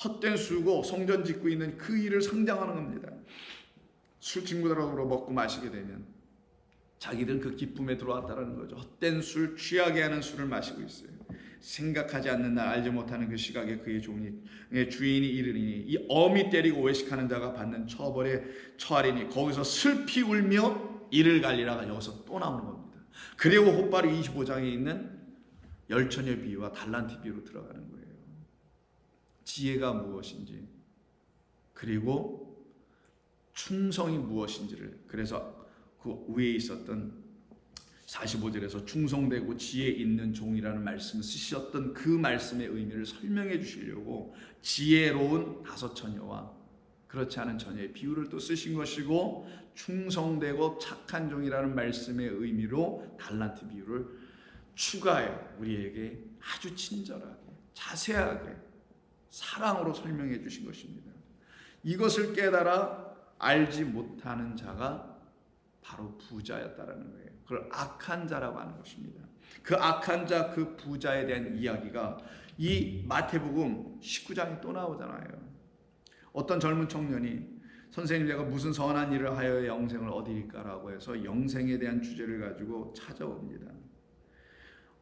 헛된 수고 성전 짓고 있는 그 일을 상장하는 겁니다. 술 친구들하고 먹고 마시게 되면 자기들은 그 기쁨에 들어왔다는 거죠. 헛된 술, 취하게 하는 술을 마시고 있어요. 생각하지 않는 날, 알지 못하는 그 시각에 그의 주인이 이르리니 이 어미 때리고 외식하는 자가 받는 처벌에 처하리니 거기서 슬피 울며 이를 갈리라가 여기서 또 나오는 겁니다. 그리고 곧바로 25장에 있는 열처녀 비유와 달란트 비유로 들어가는 거예요. 지혜가 무엇인지, 그리고 충성이 무엇인지를, 그래서 그 위에 있었던 45절에서 충성되고 지혜 있는 종이라는 말씀을 쓰셨던 그 말씀의 의미를 설명해 주시려고 지혜로운 다섯 처녀와 그렇지 않은 처녀의 비유를 또 쓰신 것이고, 충성되고 착한 종이라는 말씀의 의미로 달란트 비유를 추가해 우리에게 아주 친절하게 자세하게 사랑으로 설명해 주신 것입니다. 이것을 깨달아 알지 못하는 자가 바로 부자였다라는 거예요. 그걸 악한 자라고 하는 것입니다. 그 악한 자, 그 부자에 대한 이야기가 이 마태복음 19장에 또 나오잖아요. 어떤 젊은 청년이 선생님, 제가 무슨 선한 일을 하여 영생을 얻으리까라고 해서 영생에 대한 주제를 가지고 찾아옵니다.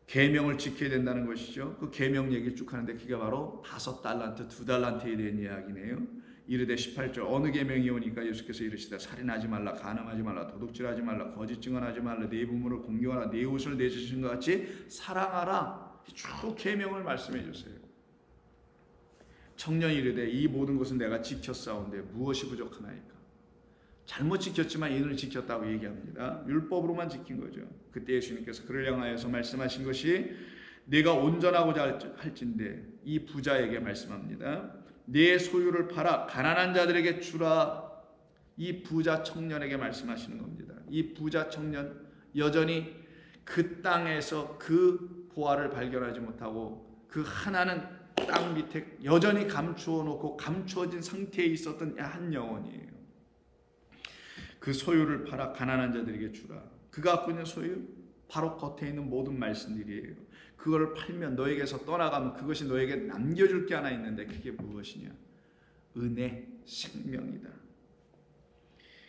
계명을 지켜야 된다는 것이죠. 그 계명 얘기 쭉 하는데 그게 바로 5달란트, 2달란트에 대한 이야기네요. 이르되 18절 어느 계명이 오니까 예수께서 이르시되 살인하지 말라, 간음하지 말라, 도둑질하지 말라, 거짓 증언하지 말라, 네 부모를 공경하라, 네 옷을 내 주신 것 같이 사랑하라. 쭉 계명을 말씀해 주세요. 청년이 이르되 이 모든 것은 내가 지켰사온데 무엇이 부족하나이까? 잘못 지켰지만 이는 지켰다고 얘기합니다. 율법으로만 지킨 거죠. 그때 예수님께서 그를 향하여서 말씀하신 것이 내가 온전하고자 할진대 이 부자에게 말씀합니다. 내 소유를 팔아 가난한 자들에게 주라. 이 부자 청년에게 말씀하시는 겁니다. 이 부자 청년 여전히 그 땅에서 그 보화를 발견하지 못하고 그 하나는 땅 밑에 여전히 감추어 놓고 감추어진 상태에 있었던 한 영혼이에요. 그 소유를 팔아 가난한 자들에게 주라. 그가 갖고 있는 소유 바로 겉에 있는 모든 말씀들이에요. 그거를 팔면 너에게서 떠나가면 그것이 너에게 남겨줄 게 하나 있는데 그게 무엇이냐? 은혜, 생명이다.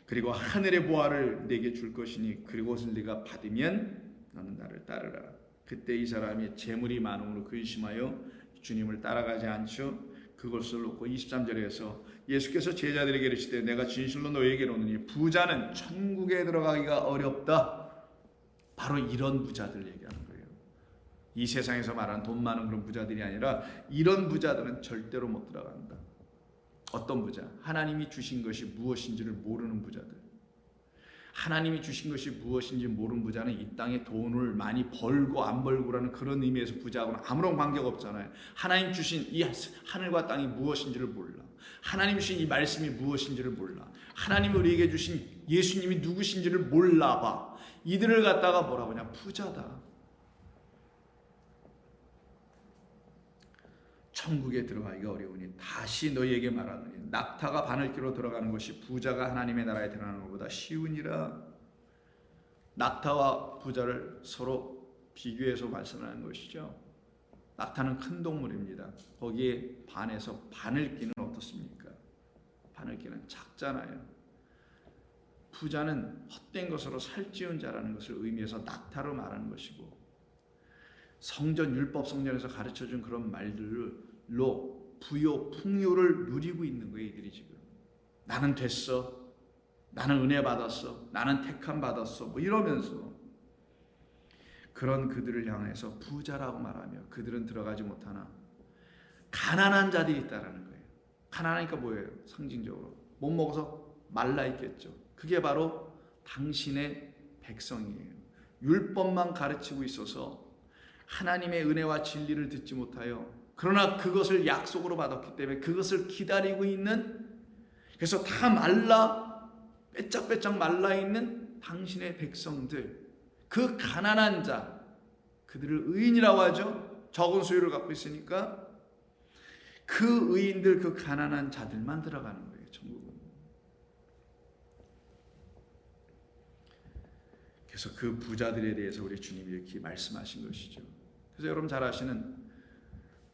그리고 하늘의 보화를 내게 줄 것이니 그것을 네가 받으면 너는 나를 따르라. 그때 이 사람이 재물이 많음으로 근심하여 주님을 따라가지 않죠. 그것을 놓고 23절에서 예수께서 제자들에게 이르시되 내가 진실로 너희에게 이르노니 부자는 천국에 들어가기가 어렵다. 바로 이런 부자들 얘기하는 거예요. 이 세상에서 말하는 돈 많은 그런 부자들이 아니라 이런 부자들은 절대로 못 들어간다. 어떤 부자? 하나님이 주신 것이 무엇인지를 모르는 부자들. 하나님이 주신 것이 무엇인지 모르는 부자는 이 땅에 돈을 많이 벌고 안 벌고라는 그런 의미에서 부자하고는 아무런 관계가 없잖아요. 하나님 주신 이 하늘과 땅이 무엇인지를 몰라. 하나님 주신 이 말씀이 무엇인지를 몰라. 하나님이 우리에게 주신 예수님이 누구신지를 몰라봐. 이들을 갖다가 뭐라고 하냐? 부자다. 천국에 들어가기가 어려우니 다시 너희에게 말하노니 낙타가 바늘귀로 들어가는 것이 부자가 하나님의 나라에 들어가는 것보다 쉬우니라. 낙타와 부자를 서로 비교해서 말씀하는 것이죠. 낙타는 큰 동물입니다. 거기에 반해서 바늘귀는 어떻습니까? 바늘귀는 작잖아요. 부자는 헛된 것으로 살찌운 자라는 것을 의미해서 낙타로 말하는 것이고, 성전 율법 성전에서 가르쳐준 그런 말들로 부요 풍요를 누리고 있는 거예요. 이들이 지금 나는 됐어, 나는 은혜 받았어, 나는 택함 받았어, 뭐 이러면서 그런 그들을 향해서 부자라고 말하며 그들은 들어가지 못하나 가난한 자들이 있다라는 거예요. 가난하니까 뭐예요? 상징적으로 못 먹어서 말라 있겠죠. 그게 바로 당신의 백성이에요. 율법만 가르치고 있어서 하나님의 은혜와 진리를 듣지 못하여, 그러나 그것을 약속으로 받았기 때문에 그것을 기다리고 있는, 그래서 다 말라 빼짝빼짝 말라 있는 당신의 백성들, 그 가난한 자, 그들을 의인이라고 하죠. 적은 소유를 갖고 있으니까 그 의인들, 그 가난한 자들만 들어가는 거예요, 천국은. 그래서 그 부자들에 대해서 우리 주님이 이렇게 말씀하신 것이죠. 그래서 여러분 잘 아시는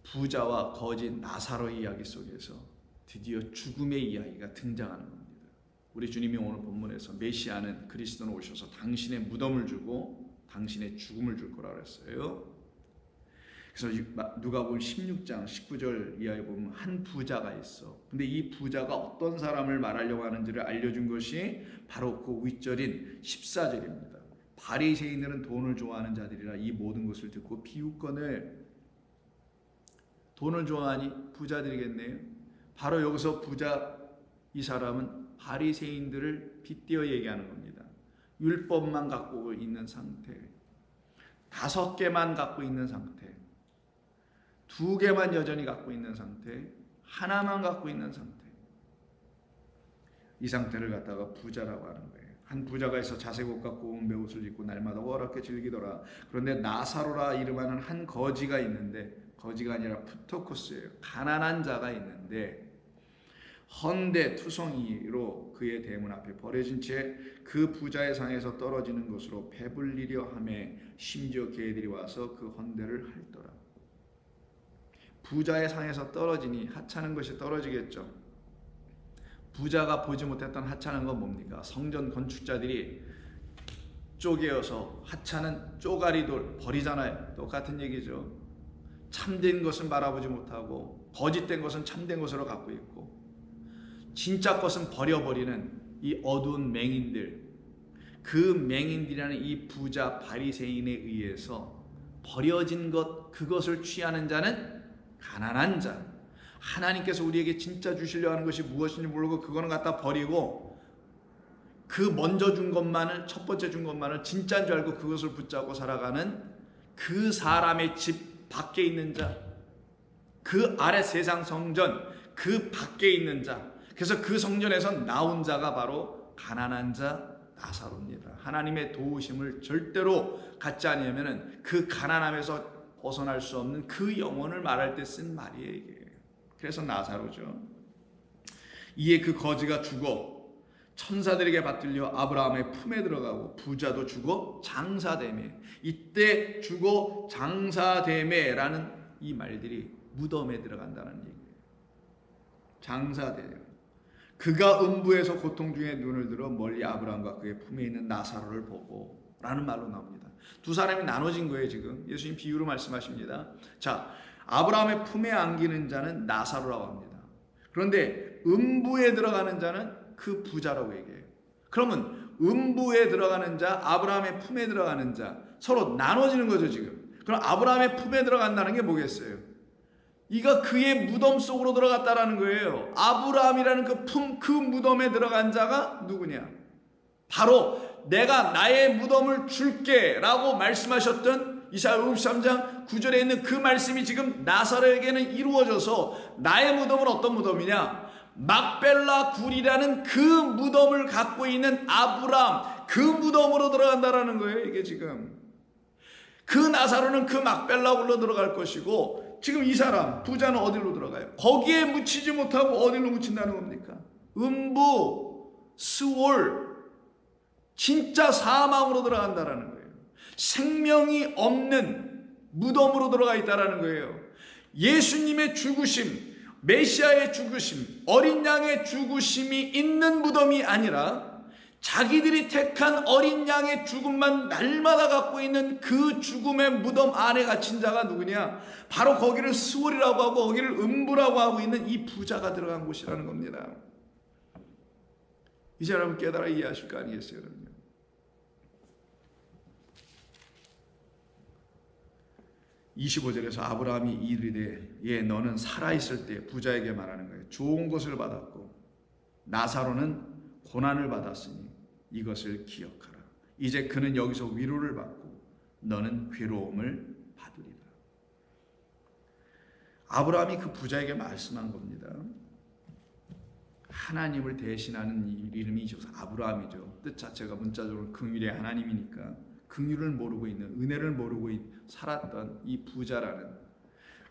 부자와 거지 나사로의 이야기 속에서 드디어 죽음의 이야기가 등장하는 겁니다. 우리 주님이 오늘 본문에서 메시아는, 그리스도는 오셔서 당신의 무덤을 주고 당신의 죽음을 줄 거라고 했어요. 그래서 누가복음 16장 19절 이하에 보면 한 부자가 있어. 근데 이 부자가 어떤 사람을 말하려고 하는지를 알려준 것이 바로 그 윗절인 14절입니다. 바리새인들은 돈을 좋아하는 자들이라 이 모든 것을 듣고 비웃거늘. 돈을 좋아하니 부자들이겠네요. 바로 여기서 부자, 이 사람은 바리새인들을 빗대어 얘기하는 겁니다. 율법만 갖고 있는 상태, 5개만 갖고 있는 상태, 2개만 여전히 갖고 있는 상태, 하나만 갖고 있는 상태, 이 상태를 갖다가 부자라고 하는 거예요. 한 부자가 있어 자색 옷 갖고 고운 베옷을 입고 날마다 호화롭게 즐기더라. 그런데 나사로라 이름하는 한 거지가 있는데, 거지가 아니라 푸토코스예요. 가난한 자가 있는데 헌데 투성이로 그의 대문 앞에 버려진 채 그 부자의 상에서 떨어지는 것으로 배불리려 하매 심지어 개들이 와서 그 헌데를 핥더라. 부자의 상에서 떨어지니 하찮은 것이 떨어지겠죠. 부자가 보지 못했던 하찮은 건 뭡니까? 성전 건축자들이 쪼개어서 하찮은 쪼가리돌 버리잖아요. 똑같은 얘기죠. 참된 것은 바라보지 못하고 거짓된 것은 참된 것으로 갖고 있고 진짜 것은 버려버리는 이 어두운 맹인들, 그 맹인들이라는 이 부자 바리새인에 의해서 버려진 것, 그것을 취하는 자는 가난한 자. 하나님께서 우리에게 진짜 주시려 하는 것이 무엇인지 모르고 그거는 갖다 버리고 그 먼저 준 것만을, 첫 번째 준 것만을 진짜인 줄 알고 그것을 붙잡고 살아가는 그 사람의 집 밖에 있는 자, 그 아래 세상 성전 그 밖에 있는 자, 그래서 그 성전에서 나온 자가 바로 가난한 자 나사로입니다. 하나님의 도우심을 절대로 갖지 않으면 그 가난함에서 벗어날 수 없는 그 영혼을 말할 때 쓴 말이에요, 이게. 그래서 나사로죠. 이에 그 거지가 죽어 천사들에게 받들려 아브라함의 품에 들어가고 부자도 죽어 장사되매. 이때 죽어 장사되매라는 이 말들이 무덤에 들어간다는 얘기예요. 장사돼요. 그가 음부에서 고통 중에 눈을 들어 멀리 아브라함과 그의 품에 있는 나사로를 보고 라는 말로 나옵니다. 두 사람이 나눠진 거예요. 지금 예수님 비유로 말씀하십니다. 자, 아브라함의 품에 안기는 자는 나사로라고 합니다. 그런데 음부에 들어가는 자는 그 부자라고 얘기해요. 그러면 음부에 들어가는 자, 아브라함의 품에 들어가는 자, 서로 나눠지는 거죠 지금. 그럼 아브라함의 품에 들어간다는 게 뭐겠어요? 이가 그의 무덤 속으로 들어갔다라는 거예요. 아브라함이라는 그 품, 그 무덤에 들어간 자가 누구냐? 바로 내가 나의 무덤을 줄게 라고 말씀하셨던 이사야 53장 9절에 있는 그 말씀이 지금 나사로에게는 이루어져서 나의 무덤은 어떤 무덤이냐? 막벨라 굴이라는 그 무덤을 갖고 있는 아브라함, 그 무덤으로 들어간다라는 거예요. 이게 지금 그 나사로는 그 막벨라 굴로 들어갈 것이고 지금 이 사람 부자는 어디로 들어가요? 거기에 묻히지 못하고 어디로 묻힌다는 겁니까? 음부, 스월, 진짜 사망으로 들어간다라는 거예요. 생명이 없는 무덤으로 들어가 있다라는 거예요. 예수님의 죽으심, 메시아의 죽으심, 어린 양의 죽으심이 있는 무덤이 아니라 자기들이 택한 어린 양의 죽음만 날마다 갖고 있는 그 죽음의 무덤 안에 갇힌 자가 누구냐? 바로 거기를 스월이라고 하고 거기를 음부라고 하고 있는 이 부자가 들어간 곳이라는 겁니다. 이제 여러분 깨달아 이해하실 거 아니겠어요? 여러분? 25절에서 아브라함이 이르되 예 너는 살아있을 때 부자에게 말하는 거예요. 좋은 것을 받았고 나사로는 고난을 받았으니 이것을 기억하라. 이제 그는 여기서 위로를 받고 너는 괴로움을 받으리라. 아브라함이 그 부자에게 말씀한 겁니다. 하나님을 대신하는 이름이 아브라함이죠. 뜻 자체가 문자적으로 긍휼의 하나님이니까 긍휼을 모르고 있는, 은혜를 모르고 살았던 이 부자라는,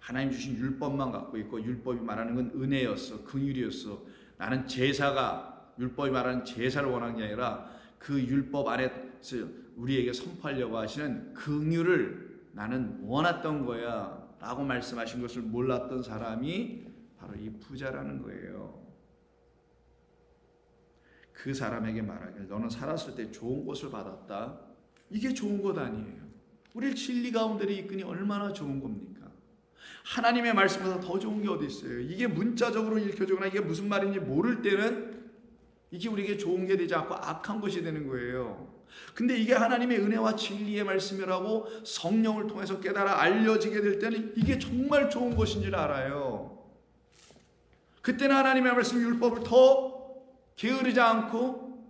하나님 주신 율법만 갖고 있고 율법이 말하는 건 은혜였어, 긍휼이었어. 나는 제사가, 율법이 말하는 제사를 원하는 게 아니라 그 율법 안에서 우리에게 선포하려고 하시는 긍휼을 나는 원했던 거야 라고 말씀하신 것을 몰랐던 사람이 바로 이 부자라는 거예요. 그 사람에게 말하길 너는 살았을 때 좋은 것을 받았다. 이게 좋은 것 아니에요. 우리를 진리 가운데로 이끄니 얼마나 좋은 겁니까? 하나님의 말씀보다 더 좋은 게 어디 있어요? 이게 문자적으로 읽혀지거나 이게 무슨 말인지 모를 때는 이게 우리에게 좋은 게 되지 않고 악한 것이 되는 거예요. 근데 이게 하나님의 은혜와 진리의 말씀이라고 성령을 통해서 깨달아 알려지게 될 때는 이게 정말 좋은 것인 줄 알아요. 그때는 하나님의 말씀 율법을 더 게으르지 않고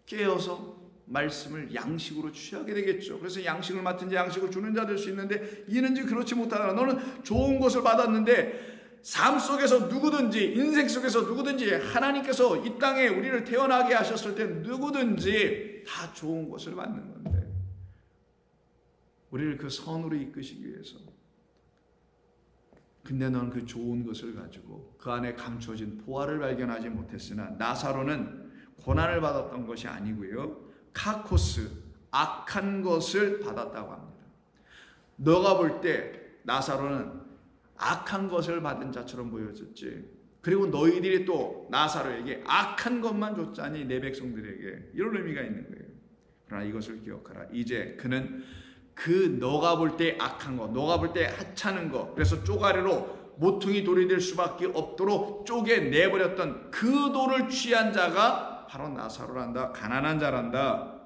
깨어서 말씀을 양식으로 취하게 되겠죠. 그래서 양식을 맡은 자 양식을 주는 자 될 수 있는데 이는 그렇지 못하더라. 너는 좋은 것을 받았는데 삶 속에서 누구든지, 인생 속에서 누구든지 하나님께서 이 땅에 우리를 태어나게 하셨을 때 누구든지 다 좋은 것을 받는 건데 우리를 그 선으로 이끄시기 위해서. 근데 넌 그 좋은 것을 가지고 그 안에 감춰진 보화를 발견하지 못했으나 나사로는 고난을 받았던 것이 아니고요, 카코스, 악한 것을 받았다고 합니다. 너가 볼 때 나사로는 악한 것을 받은 자처럼 보여졌지. 그리고 너희들이 또 나사로에게 악한 것만 줬자니 내 백성들에게, 이런 의미가 있는 거예요. 그러나 이것을 기억하라. 이제 그는 그 너가 볼 때 악한 것, 너가 볼 때 하찮은 것, 그래서 쪼가리로 모퉁이 돌이 될 수밖에 없도록 쪼개내버렸던 그 돌을 취한 자가 바로 나사로란다. 가난한 자란다.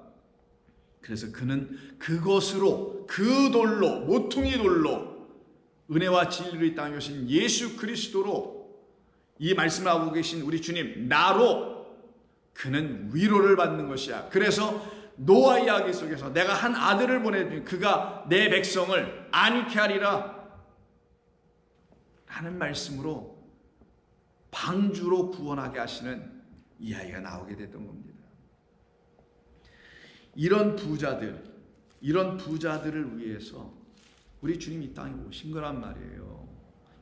그래서 그는 그것으로, 그 돌로, 모퉁이 돌로 은혜와 진리로 이 땅에 오신 예수 그리스도로, 이 말씀을 하고 계신 우리 주님 나로 그는 위로를 받는 것이야. 그래서 노아 이야기 속에서 내가 한 아들을 보내주니 그가 내 백성을 안위케 하리라 라는 말씀으로 방주로 구원하게 하시는 이 아이가 나오게 됐던 겁니다. 이런 부자들을 위해서 우리 주님 이 땅에 오신 거란 말이에요.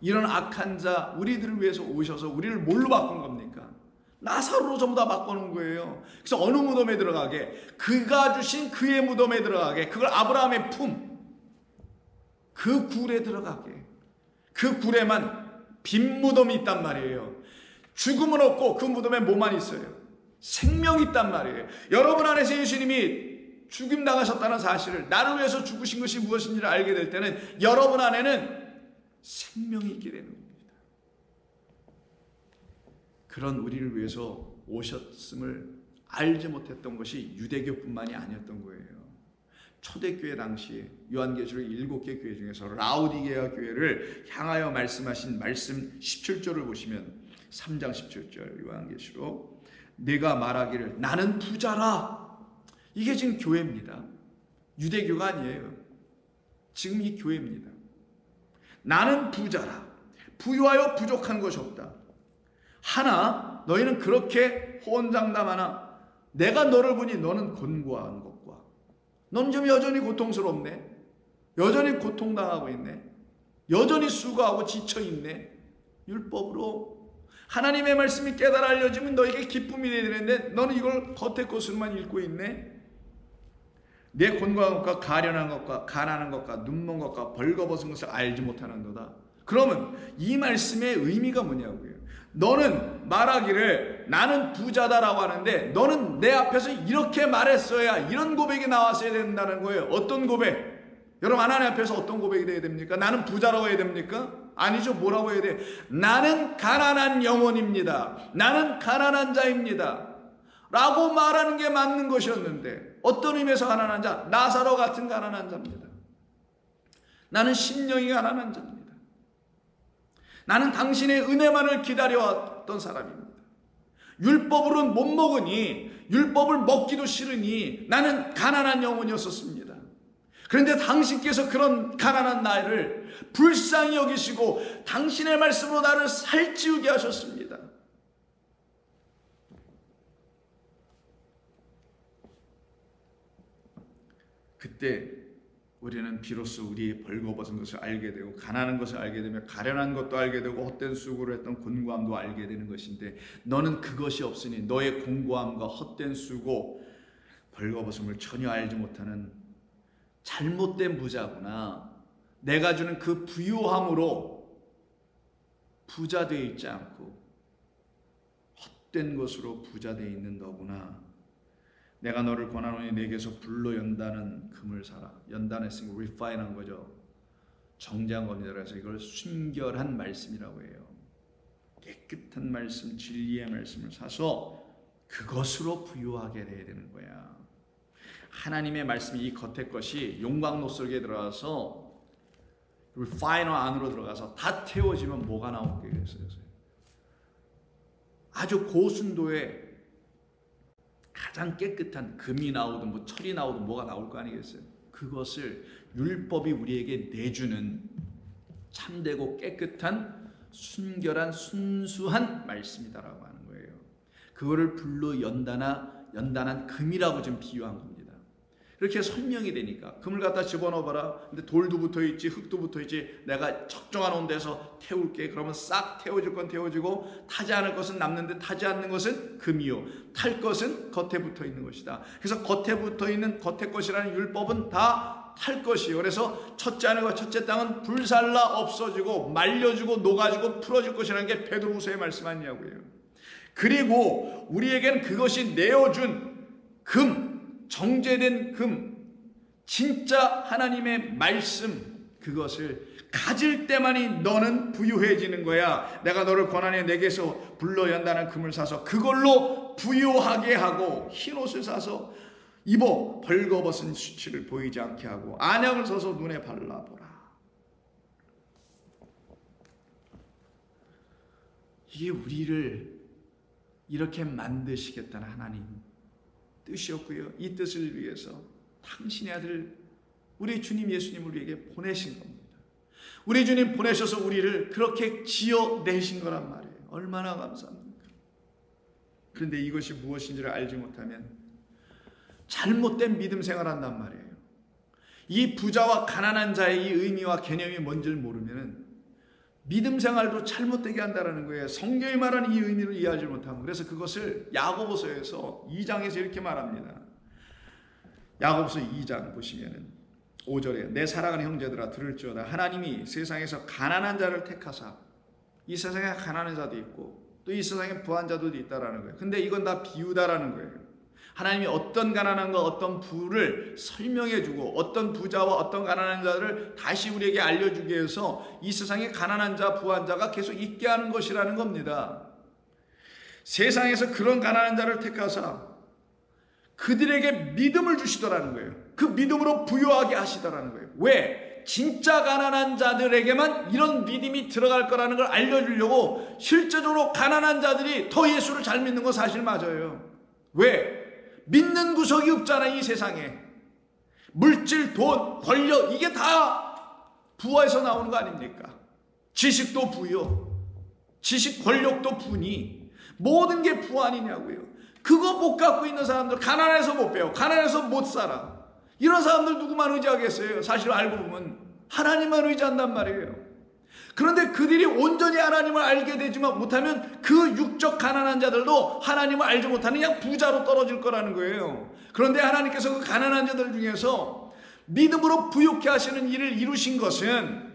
이런 악한 자 우리들을 위해서 오셔서 우리를 뭘로 바꾼 겁니까? 나사로로 전부 다 바꿔놓은 거예요. 그래서 어느 무덤에 들어가게? 그가 주신 그의 무덤에 들어가게. 그걸 아브라함의 품, 그 굴에 들어가게. 그 굴에만 빈 무덤이 있단 말이에요. 죽음은 없고 그 무덤에 뭐만 있어요? 생명이 있단 말이에요. 여러분 안에서 예수님이 죽임 당하셨다는 사실을, 나를 위해서 죽으신 것이 무엇인지를 알게 될 때는 여러분 안에는 생명이 있게 되는 겁니다. 그런 우리를 위해서 오셨음을 알지 못했던 것이 유대교뿐만이 아니었던 거예요. 초대교회 당시에 요한계시록 7개 교회 중에서 라오디게아 교회를 향하여 말씀하신 말씀 17절을 보시면 3장 17절 요한계시록, 내가 말하기를 나는 부자라. 이게 지금 교회입니다. 유대교가 아니에요. 지금 이 교회입니다. 나는 부자라. 부유하여 부족한 것이 없다. 하나 너희는 그렇게 호언장담하나 내가 너를 보니 너는 곤고한 것과, 넌 좀 여전히 고통스럽네, 여전히 고통당하고 있네, 여전히 수고하고 지쳐있네. 율법으로 하나님의 말씀이 깨달아 알려지면 너에게 기쁨이 되는데 너는 이걸 겉의 것으로만 읽고 있네. 내 곤고한 것과 가련한 것과 가난한 것과 눈먼 것과 벌거벗은 것을 알지 못하는도다. 그러면 이 말씀의 의미가 뭐냐고요. 너는 말하기를 나는 부자다라고 하는데 너는 내 앞에서 이렇게 말했어야 이런 고백이 나왔어야 된다는 거예요. 어떤 고백? 여러분 하나님 앞에서 어떤 고백이 돼야 됩니까? 나는 부자라고 해야 됩니까? 아니죠. 뭐라고 해야 돼? 나는 가난한 영혼입니다. 나는 가난한 자입니다. 라고 말하는 게 맞는 것이었는데 어떤 의미에서 가난한 자? 나사로 같은 가난한 자입니다. 나는 심령이 가난한 자입니다. 나는 당신의 은혜만을 기다려왔던 사람입니다. 율법으로는 못 먹으니 율법을 먹기도 싫으니 나는 가난한 영혼이었었습니다. 그런데 당신께서 그런 가난한 나를 불쌍히 여기시고 당신의 말씀으로 나를 살찌우게 하셨습니다. 그때 우리는 비로소 우리의 벌거벗은 것을 알게 되고 가난한 것을 알게 되며 가련한 것도 알게 되고 헛된 수고를 했던 곤고함도 알게 되는 것인데 너는 그것이 없으니 너의 곤고함과 헛된 수고 벌거벗음을 전혀 알지 못하는 잘못된 부자구나. 내가 주는 그 부유함으로 부자 되어 있지 않고 헛된 것으로 부자 되어 있는 너구나. 내가 너를 권하노니 내게서 불로 연다는 금을 사라. 연단했으니까 refine한 거죠. 정제한 겁니다. 그래서 이걸 순결한 말씀이라고 해요. 깨끗한 말씀, 진리의 말씀을 사서 그것으로 부유하게 돼야 되는 거야. 하나님의 말씀이 이 겉의 것이 용광로 속에 들어가서 리파이너 안으로 들어가서 다 태워지면 뭐가 나오겠어요? 아주 고순도의 가장 깨끗한 금이 나오든 뭐 철이 나오든 뭐가 나올 거 아니겠어요? 그것을 율법이 우리에게 내주는 참되고 깨끗한 순결한 순수한 말씀이다라고 하는 거예요. 그거를 불로 연단한 금이라고 좀 비유한 겁니다. 그렇게 설명이 되니까 금을 갖다 집어넣어봐라. 근데 돌도 붙어있지 흙도 붙어있지. 내가 적정한 온도에서 태울게. 그러면 싹 태워질 건 태워지고 타지 않을 것은 남는데 타지 않는 것은 금이요 탈 것은 겉에 붙어있는 것이다. 그래서 겉에 붙어있는 겉의 것이라는 율법은 다 탈 것이요. 그래서 첫째 하늘과 첫째 땅은 불살라 없어지고 말려지고 녹아지고 풀어질 것이라는 게 베드로후서의 말씀 아니냐고요. 그리고 우리에게는 그것이 내어준 금, 정제된 금, 진짜 하나님의 말씀, 그것을 가질 때만이 너는 부유해지는 거야. 내가 너를 권하니 내게서 불로 연다는 금을 사서 그걸로 부유하게 하고 흰옷을 사서 입어 벌거벗은 수치를 보이지 않게 하고 안약을 써서 눈에 발라보라. 이게 우리를 이렇게 만드시겠다는 하나님 뜻이었고요. 이 뜻을 위해서 당신의 아들 우리 주님 예수님을 우리에게 보내신 겁니다. 우리 주님 보내셔서 우리를 그렇게 지어내신 거란 말이에요. 얼마나 감사합니까? 그런데 이것이 무엇인지를 알지 못하면 잘못된 믿음 생활한단 말이에요. 이 부자와 가난한 자의 이 의미와 개념이 뭔지를 모르면 믿음 생활도 잘못되게 한다는 거예요. 성경이 말하는 이 의미를 이해하지 못하면. 그래서 그것을 야고보서에서 2장에서 이렇게 말합니다. 야고보서 2장 보시면은 5절에 내 사랑하는 형제들아 들을지어다. 하나님이 세상에서 가난한 자를 택하사, 이 세상에 가난한 자도 있고 또 이 세상에 부한 자도 있다라는 거예요. 근데 이건 다 비유다라는 거예요. 하나님이 어떤 가난한과 어떤 부를 설명해주고 어떤 부자와 어떤 가난한 자를 다시 우리에게 알려주기 위해서 이 세상에 가난한 자, 부한 자가 계속 있게 하는 것이라는 겁니다. 세상에서 그런 가난한 자를 택하사 그들에게 믿음을 주시더라는 거예요. 그 믿음으로 부유하게 하시더라는 거예요. 왜? 진짜 가난한 자들에게만 이런 믿음이 들어갈 거라는 걸 알려주려고 실제적으로 가난한 자들이 더 예수를 잘 믿는 건 사실 맞아요. 왜? 믿는 구석이 없잖아. 이 세상에 물질, 돈, 권력 이게 다 부에서 나오는 거 아닙니까? 지식도 부요, 지식, 권력도 부니 모든 게 부 아니냐고요. 그거 못 갖고 있는 사람들 가난해서 못 배워, 가난해서 못 살아. 이런 사람들 누구만 의지하겠어요? 사실 알고 보면 하나님만 의지한단 말이에요. 그런데 그들이 온전히 하나님을 알게 되지만 못하면 그 육적 가난한 자들도 하나님을 알지 못하는 그냥 부자로 떨어질 거라는 거예요. 그런데 하나님께서 그 가난한 자들 중에서 믿음으로 부욕케 하시는 일을 이루신 것은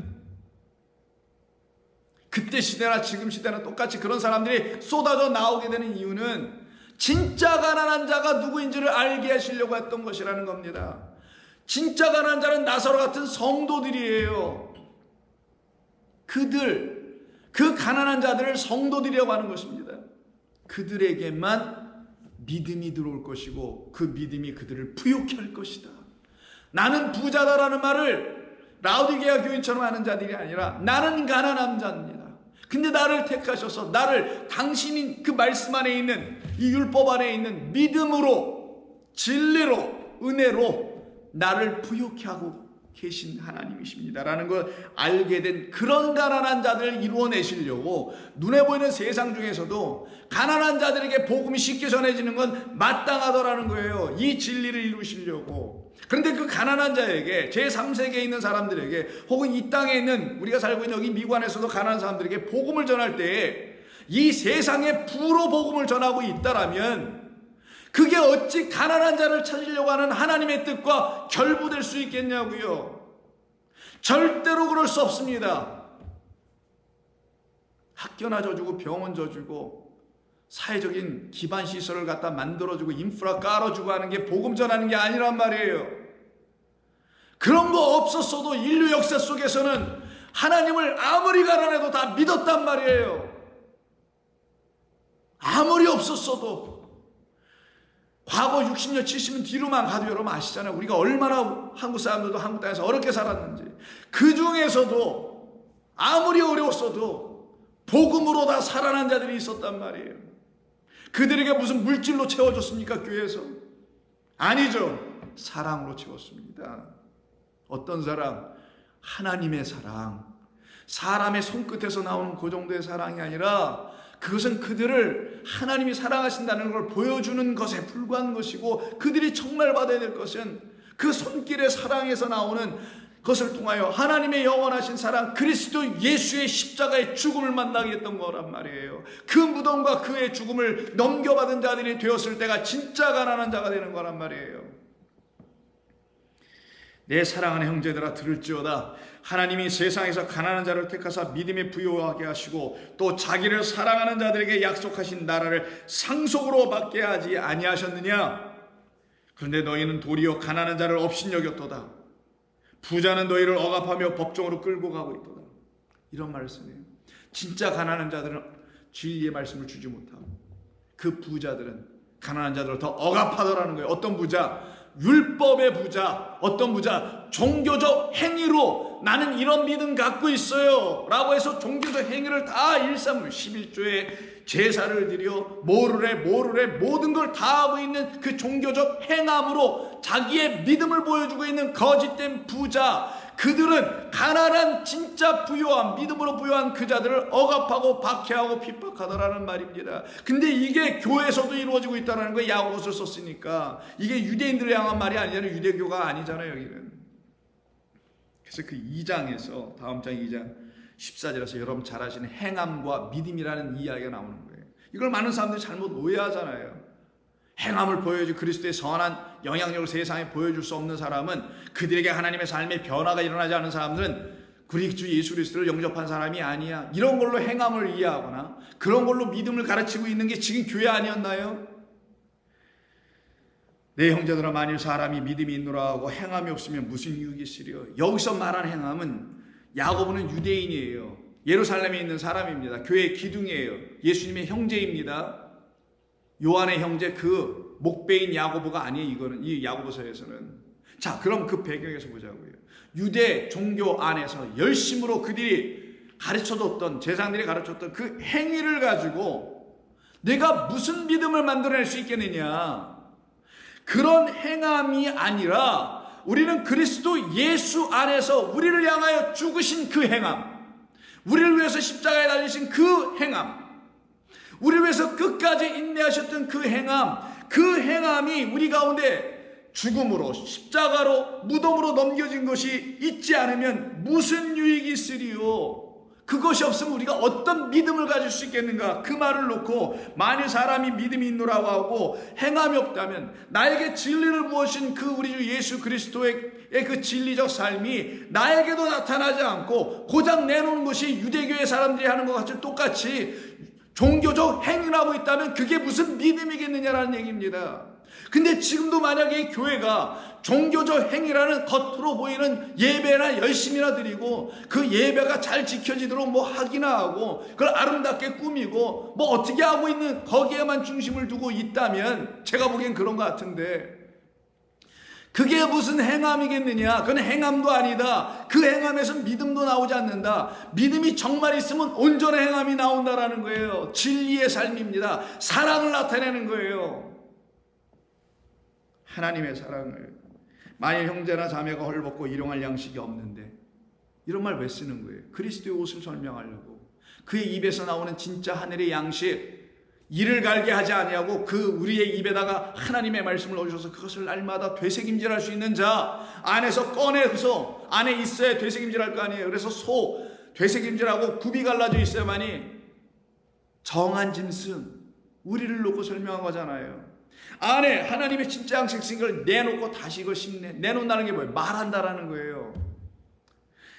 그때 시대나 지금 시대나 똑같이 그런 사람들이 쏟아져 나오게 되는 이유는 진짜 가난한 자가 누구인지를 알게 하시려고 했던 것이라는 겁니다. 진짜 가난한 자는 나사로 같은 성도들이에요. 그 가난한 자들을 성도들이라고 하는 것입니다. 그들에게만 믿음이 들어올 것이고 그 믿음이 그들을 부욕케 할 것이다. 나는 부자다라는 말을 라오디게아 교인처럼 하는 자들이 아니라 나는 가난한 자입니다. 근데 나를 택하셔서 나를 당신이 그 말씀 안에 있는 이 율법 안에 있는 믿음으로 진리로 은혜로 나를 부욕케 하고 계신 하나님이십니다라는 걸 알게 된 그런 가난한 자들을 이루어내시려고 눈에 보이는 세상 중에서도 가난한 자들에게 복음이 쉽게 전해지는 건 마땅하더라는 거예요. 이 진리를 이루시려고. 그런데 그 가난한 자에게 제3세계에 있는 사람들에게 혹은 이 땅에 있는 우리가 살고 있는 여기 미국 안에서도 가난한 사람들에게 복음을 전할 때에 이 세상에 부로 복음을 전하고 있다라면 그게 어찌 가난한 자를 찾으려고 하는 하나님의 뜻과 결부될 수 있겠냐고요. 절대로 그럴 수 없습니다. 학교나 져주고 병원 져주고 사회적인 기반 시설을 갖다 만들어주고 인프라 깔아주고 하는 게 복음 전하는 게 아니란 말이에요. 그런 거 없었어도 인류 역사 속에서는 하나님을 아무리 가난해도 다 믿었단 말이에요. 아무리 없었어도. 과거 60년 70년 뒤로만 가도 여러분 아시잖아요. 우리가 얼마나 한국 사람들도 한국 땅에서 어렵게 살았는지. 그 중에서도 아무리 어려웠어도 복음으로 다 살아난 자들이 있었단 말이에요. 그들에게 무슨 물질로 채워줬습니까? 교회에서? 아니죠. 사랑으로 채웠습니다. 어떤 사랑? 하나님의 사랑. 사람의 손끝에서 나오는 그 정도의 사랑이 아니라 그것은 그들을 하나님이 사랑하신다는 걸 보여주는 것에 불과한 것이고, 그들이 정말 받아야 될 것은 그 손길의 사랑에서 나오는 것을 통하여 하나님의 영원하신 사랑, 그리스도 예수의 십자가의 죽음을 만나게 했던 거란 말이에요. 그 무덤과 그의 죽음을 넘겨받은 자들이 되었을 때가 진짜 가난한 자가 되는 거란 말이에요. 내 사랑하는 형제들아 들을지어다. 하나님이 세상에서 가난한 자를 택하사 믿음에 부요하게 하시고 또 자기를 사랑하는 자들에게 약속하신 나라를 상속으로 받게 하지 아니하셨느냐? 그런데 너희는 도리어 가난한 자를 업신여겼도다. 부자는 너희를 억압하며 법정으로 끌고 가고 있도다. 이런 말씀이에요. 진짜 가난한 자들은 진리의 말씀을 주지 못하고 그 부자들은 가난한 자들을 더 억압하더라는 거예요. 어떤 부자? 율법의 부자. 어떤 부자? 종교적 행위로 나는 이런 믿음 갖고 있어요 라고 해서 종교적 행위를 다 일삼을 11조에 제사를 드려 뭐를 해 모든 걸 다 하고 있는 그 종교적 행함으로 자기의 믿음을 보여주고 있는 거짓된 부자, 그들은 가난한 진짜 부요한 믿음으로 부요한 그 자들을 억압하고 박해하고 핍박하더라는 말입니다. 근데 이게 교회에서도 이루어지고 있다는 거예요. 야고보서를 썼으니까. 이게 유대인들을 향한 말이 아니잖아요. 유대교가 아니잖아요. 여기는. 그래서 그 2장에서 다음 장 2장 14절에서 여러분 잘 아시는 행함과 믿음이라는 이야기가 나오는 거예요. 이걸 많은 사람들이 잘못 오해하잖아요. 행함을 보여주 그리스도의 선한 영향력을 세상에 보여줄 수 없는 사람은, 그들에게 하나님의 삶의 변화가 일어나지 않은 사람들은 우리 주 예수 그리스도를 영접한 사람이 아니야. 이런 걸로 행함을 이해하거나 그런 걸로 믿음을 가르치고 있는 게 지금 교회 아니었나요? 내 형제들아 만일 사람이 믿음이 있노라 하고 행함이 없으면 무슨 유익이 있으리요? 여기서 말한 행함은 야고보는 유대인이에요. 예루살렘에 있는 사람입니다. 교회의 기둥이에요. 예수님의 형제입니다. 요한의 형제 그 목배인 야고보가 아니에요. 이거는 이 야고보서에서는. 자, 그럼 그 배경에서 보자고요. 유대 종교 안에서 열심으로 그들이 가르쳐줬던, 제사장들이 가르쳤던 그 행위를 가지고 내가 무슨 믿음을 만들어낼 수 있겠느냐? 그런 행함이 아니라 우리는 그리스도 예수 안에서 우리를 향하여 죽으신 그 행함, 우리를 위해서 십자가에 달리신 그 행함, 우리를 위해서 끝까지 인내하셨던 그 행함, 그 행함이 우리 가운데 죽음으로 십자가로 무덤으로 넘겨진 것이 있지 않으면 무슨 유익이 있으리요? 그것이 없으면 우리가 어떤 믿음을 가질 수 있겠는가? 그 말을 놓고 만일 사람이 믿음이 있노라고 하고 행함이 없다면 나에게 진리를 부으신 그 우리 주 예수 그리스도의 그 진리적 삶이 나에게도 나타나지 않고 고장 내놓은 것이 유대교의 사람들이 하는 것 같이 똑같이 종교적 행위를 하고 있다면 그게 무슨 믿음이겠느냐라는 얘기입니다. 근데 지금도 만약에 교회가 종교적 행위라는 겉으로 보이는 예배나 열심히나 드리고 그 예배가 잘 지켜지도록 뭐 하기나 하고 그걸 아름답게 꾸미고 뭐 어떻게 하고 있는 거기에만 중심을 두고 있다면 제가 보기엔 그런 것 같은데 그게 무슨 행함이겠느냐? 그건 행함도 아니다. 그 행함에서 믿음도 나오지 않는다. 믿음이 정말 있으면 온전한 행함이 나온다라는 거예요. 진리의 삶입니다. 사랑을 나타내는 거예요. 하나님의 사랑을. 만일 형제나 자매가 헐벗고 일용할 양식이 없는데 이런 말 왜 쓰는 거예요? 그리스도의 옷을 설명하려고. 그의 입에서 나오는 진짜 하늘의 양식, 이를 갈게 하지 아니하고 그 우리의 입에다가 하나님의 말씀을 넣으셔서 그것을 날마다 되새김질할 수 있는 자 안에서 꺼내서 안에 있어야 되새김질할 거 아니에요. 그래서 소 되새김질하고 굽이 갈라져 있어야만이 정한 짐승 우리를 놓고 설명한 거잖아요. 안에 하나님의 진짜 양식 쓴 걸 내놓고 다시 이걸 내놓는다는 게 뭐예요? 말한다라는 거예요.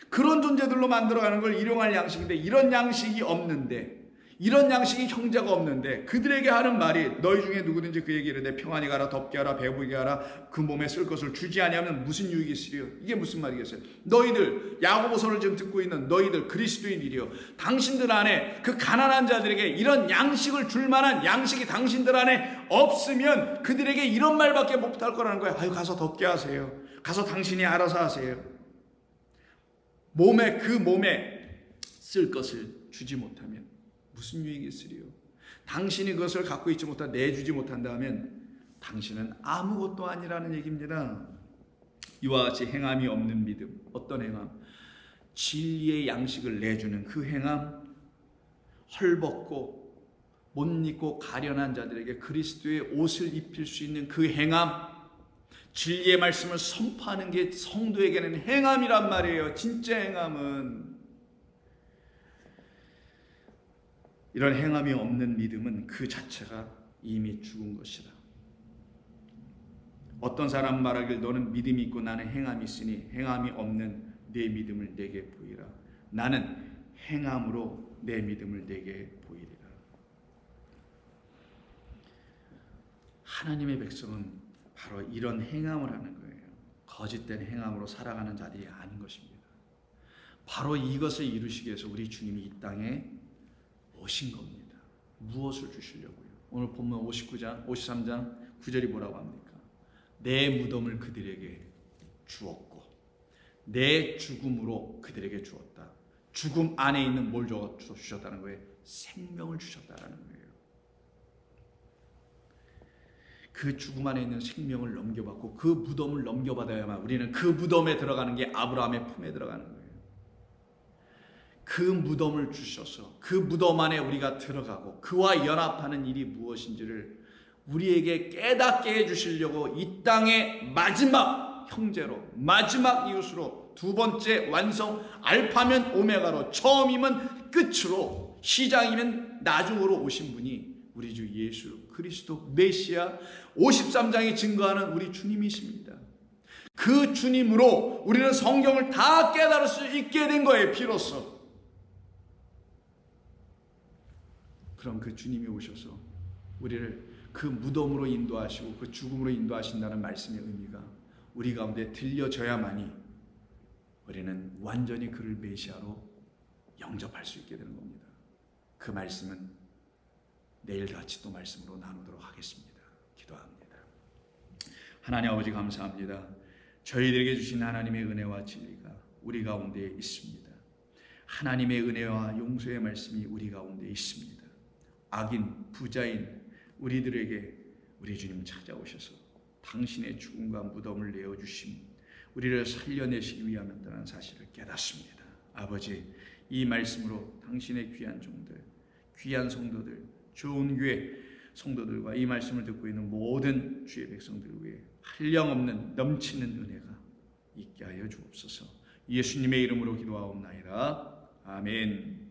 그런 존재들로 만들어가는 걸 일용할 양식인데 이런 양식이 없는데 이런 양식이 형제가 없는데 그들에게 하는 말이 너희 중에 누구든지 그에게 이르되 평안히 가라 덥게 하라 배부르게 하라 그 몸에 쓸 것을 주지 아니하면 무슨 유익이 있으리요? 이게 무슨 말이겠어요? 너희들 야고보서를 지금 듣고 있는 너희들 그리스도인이리요 당신들 안에 그 가난한 자들에게 이런 양식을 줄 만한 양식이 당신들 안에 없으면 그들에게 이런 말밖에 못할 거라는 거예요. 아유 가서 덥게 하세요. 가서 당신이 알아서 하세요. 그 몸에 쓸 것을 주지 못하면 무슨 유익이 있으리요? 당신이 그것을 갖고 있지 못하고 내주지 못한다면 당신은 아무것도 아니라는 얘기입니다. 이와 같이 행함이 없는 믿음. 어떤 행함? 진리의 양식을 내주는 그 행함. 헐벗고 못 입고 가련한 자들에게 그리스도의 옷을 입힐 수 있는 그 행함. 진리의 말씀을 선포하는 게 성도에게는 행함이란 말이에요. 진짜 행함은. 이런 행함이 없는 믿음은 그 자체가 이미 죽은 것이다. 어떤 사람 말하길 너는 믿음이 있고 나는 행함이 있으니 행함이 없는 내 믿음을 내게 보이라. 나는 행함으로 내 믿음을 내게 보이리라. 하나님의 백성은 바로 이런 행함을 하는 거예요. 거짓된 행함으로 살아가는 자들이 아닌 것입니다. 바로 이것을 이루시기 위해서 우리 주님이 이 땅에 오신 겁니다. 무엇을 주시려고요? 오늘 본문 53장 9절이 뭐라고 합니까? 내 무덤을 그들에게 주었고 내 죽음으로 그들에게 주었다. 죽음 안에 있는 뭘 주셨다는 거예요? 생명을 주셨다는 거예요. 그 죽음 안에 있는 생명을 넘겨받고 그 무덤을 넘겨받아야만 우리는 그 무덤에 들어가는 게 아브라함의 품에 들어가는 거예요. 그 무덤을 주셔서 그 무덤 안에 우리가 들어가고 그와 연합하는 일이 무엇인지를 우리에게 깨닫게 해주시려고 이 땅의 마지막 형제로 마지막 이웃으로 두 번째 완성 알파면 오메가로 처음이면 끝으로 시장이면 나중으로 오신 분이 우리 주 예수 그리스도 메시아 53장이 증거하는 우리 주님이십니다. 그 주님으로 우리는 성경을 다 깨달을 수 있게 된 거예요. 비로소. 그럼 그 주님이 오셔서 우리를 그 무덤으로 인도하시고 그 죽음으로 인도하신다는 말씀의 의미가 우리 가운데 들려져야만이 우리는 완전히 그를 메시아로 영접할 수 있게 되는 겁니다. 그 말씀은 내일 같이 또 말씀으로 나누도록 하겠습니다. 기도합니다. 하나님 아버지 감사합니다. 저희들에게 주신 하나님의 은혜와 진리가 우리 가운데 있습니다. 하나님의 은혜와 용서의 말씀이 우리 가운데 있습니다. 악인, 부자인 우리들에게 우리 주님 찾아오셔서 당신의 죽음과 무덤을 내어주심 우리를 살려내시기 위함이었다는 사실을 깨닫습니다. 아버지, 이 말씀으로 당신의 귀한 종들, 귀한 성도들, 좋은 교회 성도들과 이 말씀을 듣고 있는 모든 주의 백성들 위해 한량없는 넘치는 은혜가 있게 하여 주옵소서. 예수님의 이름으로 기도하옵나이다. 아멘.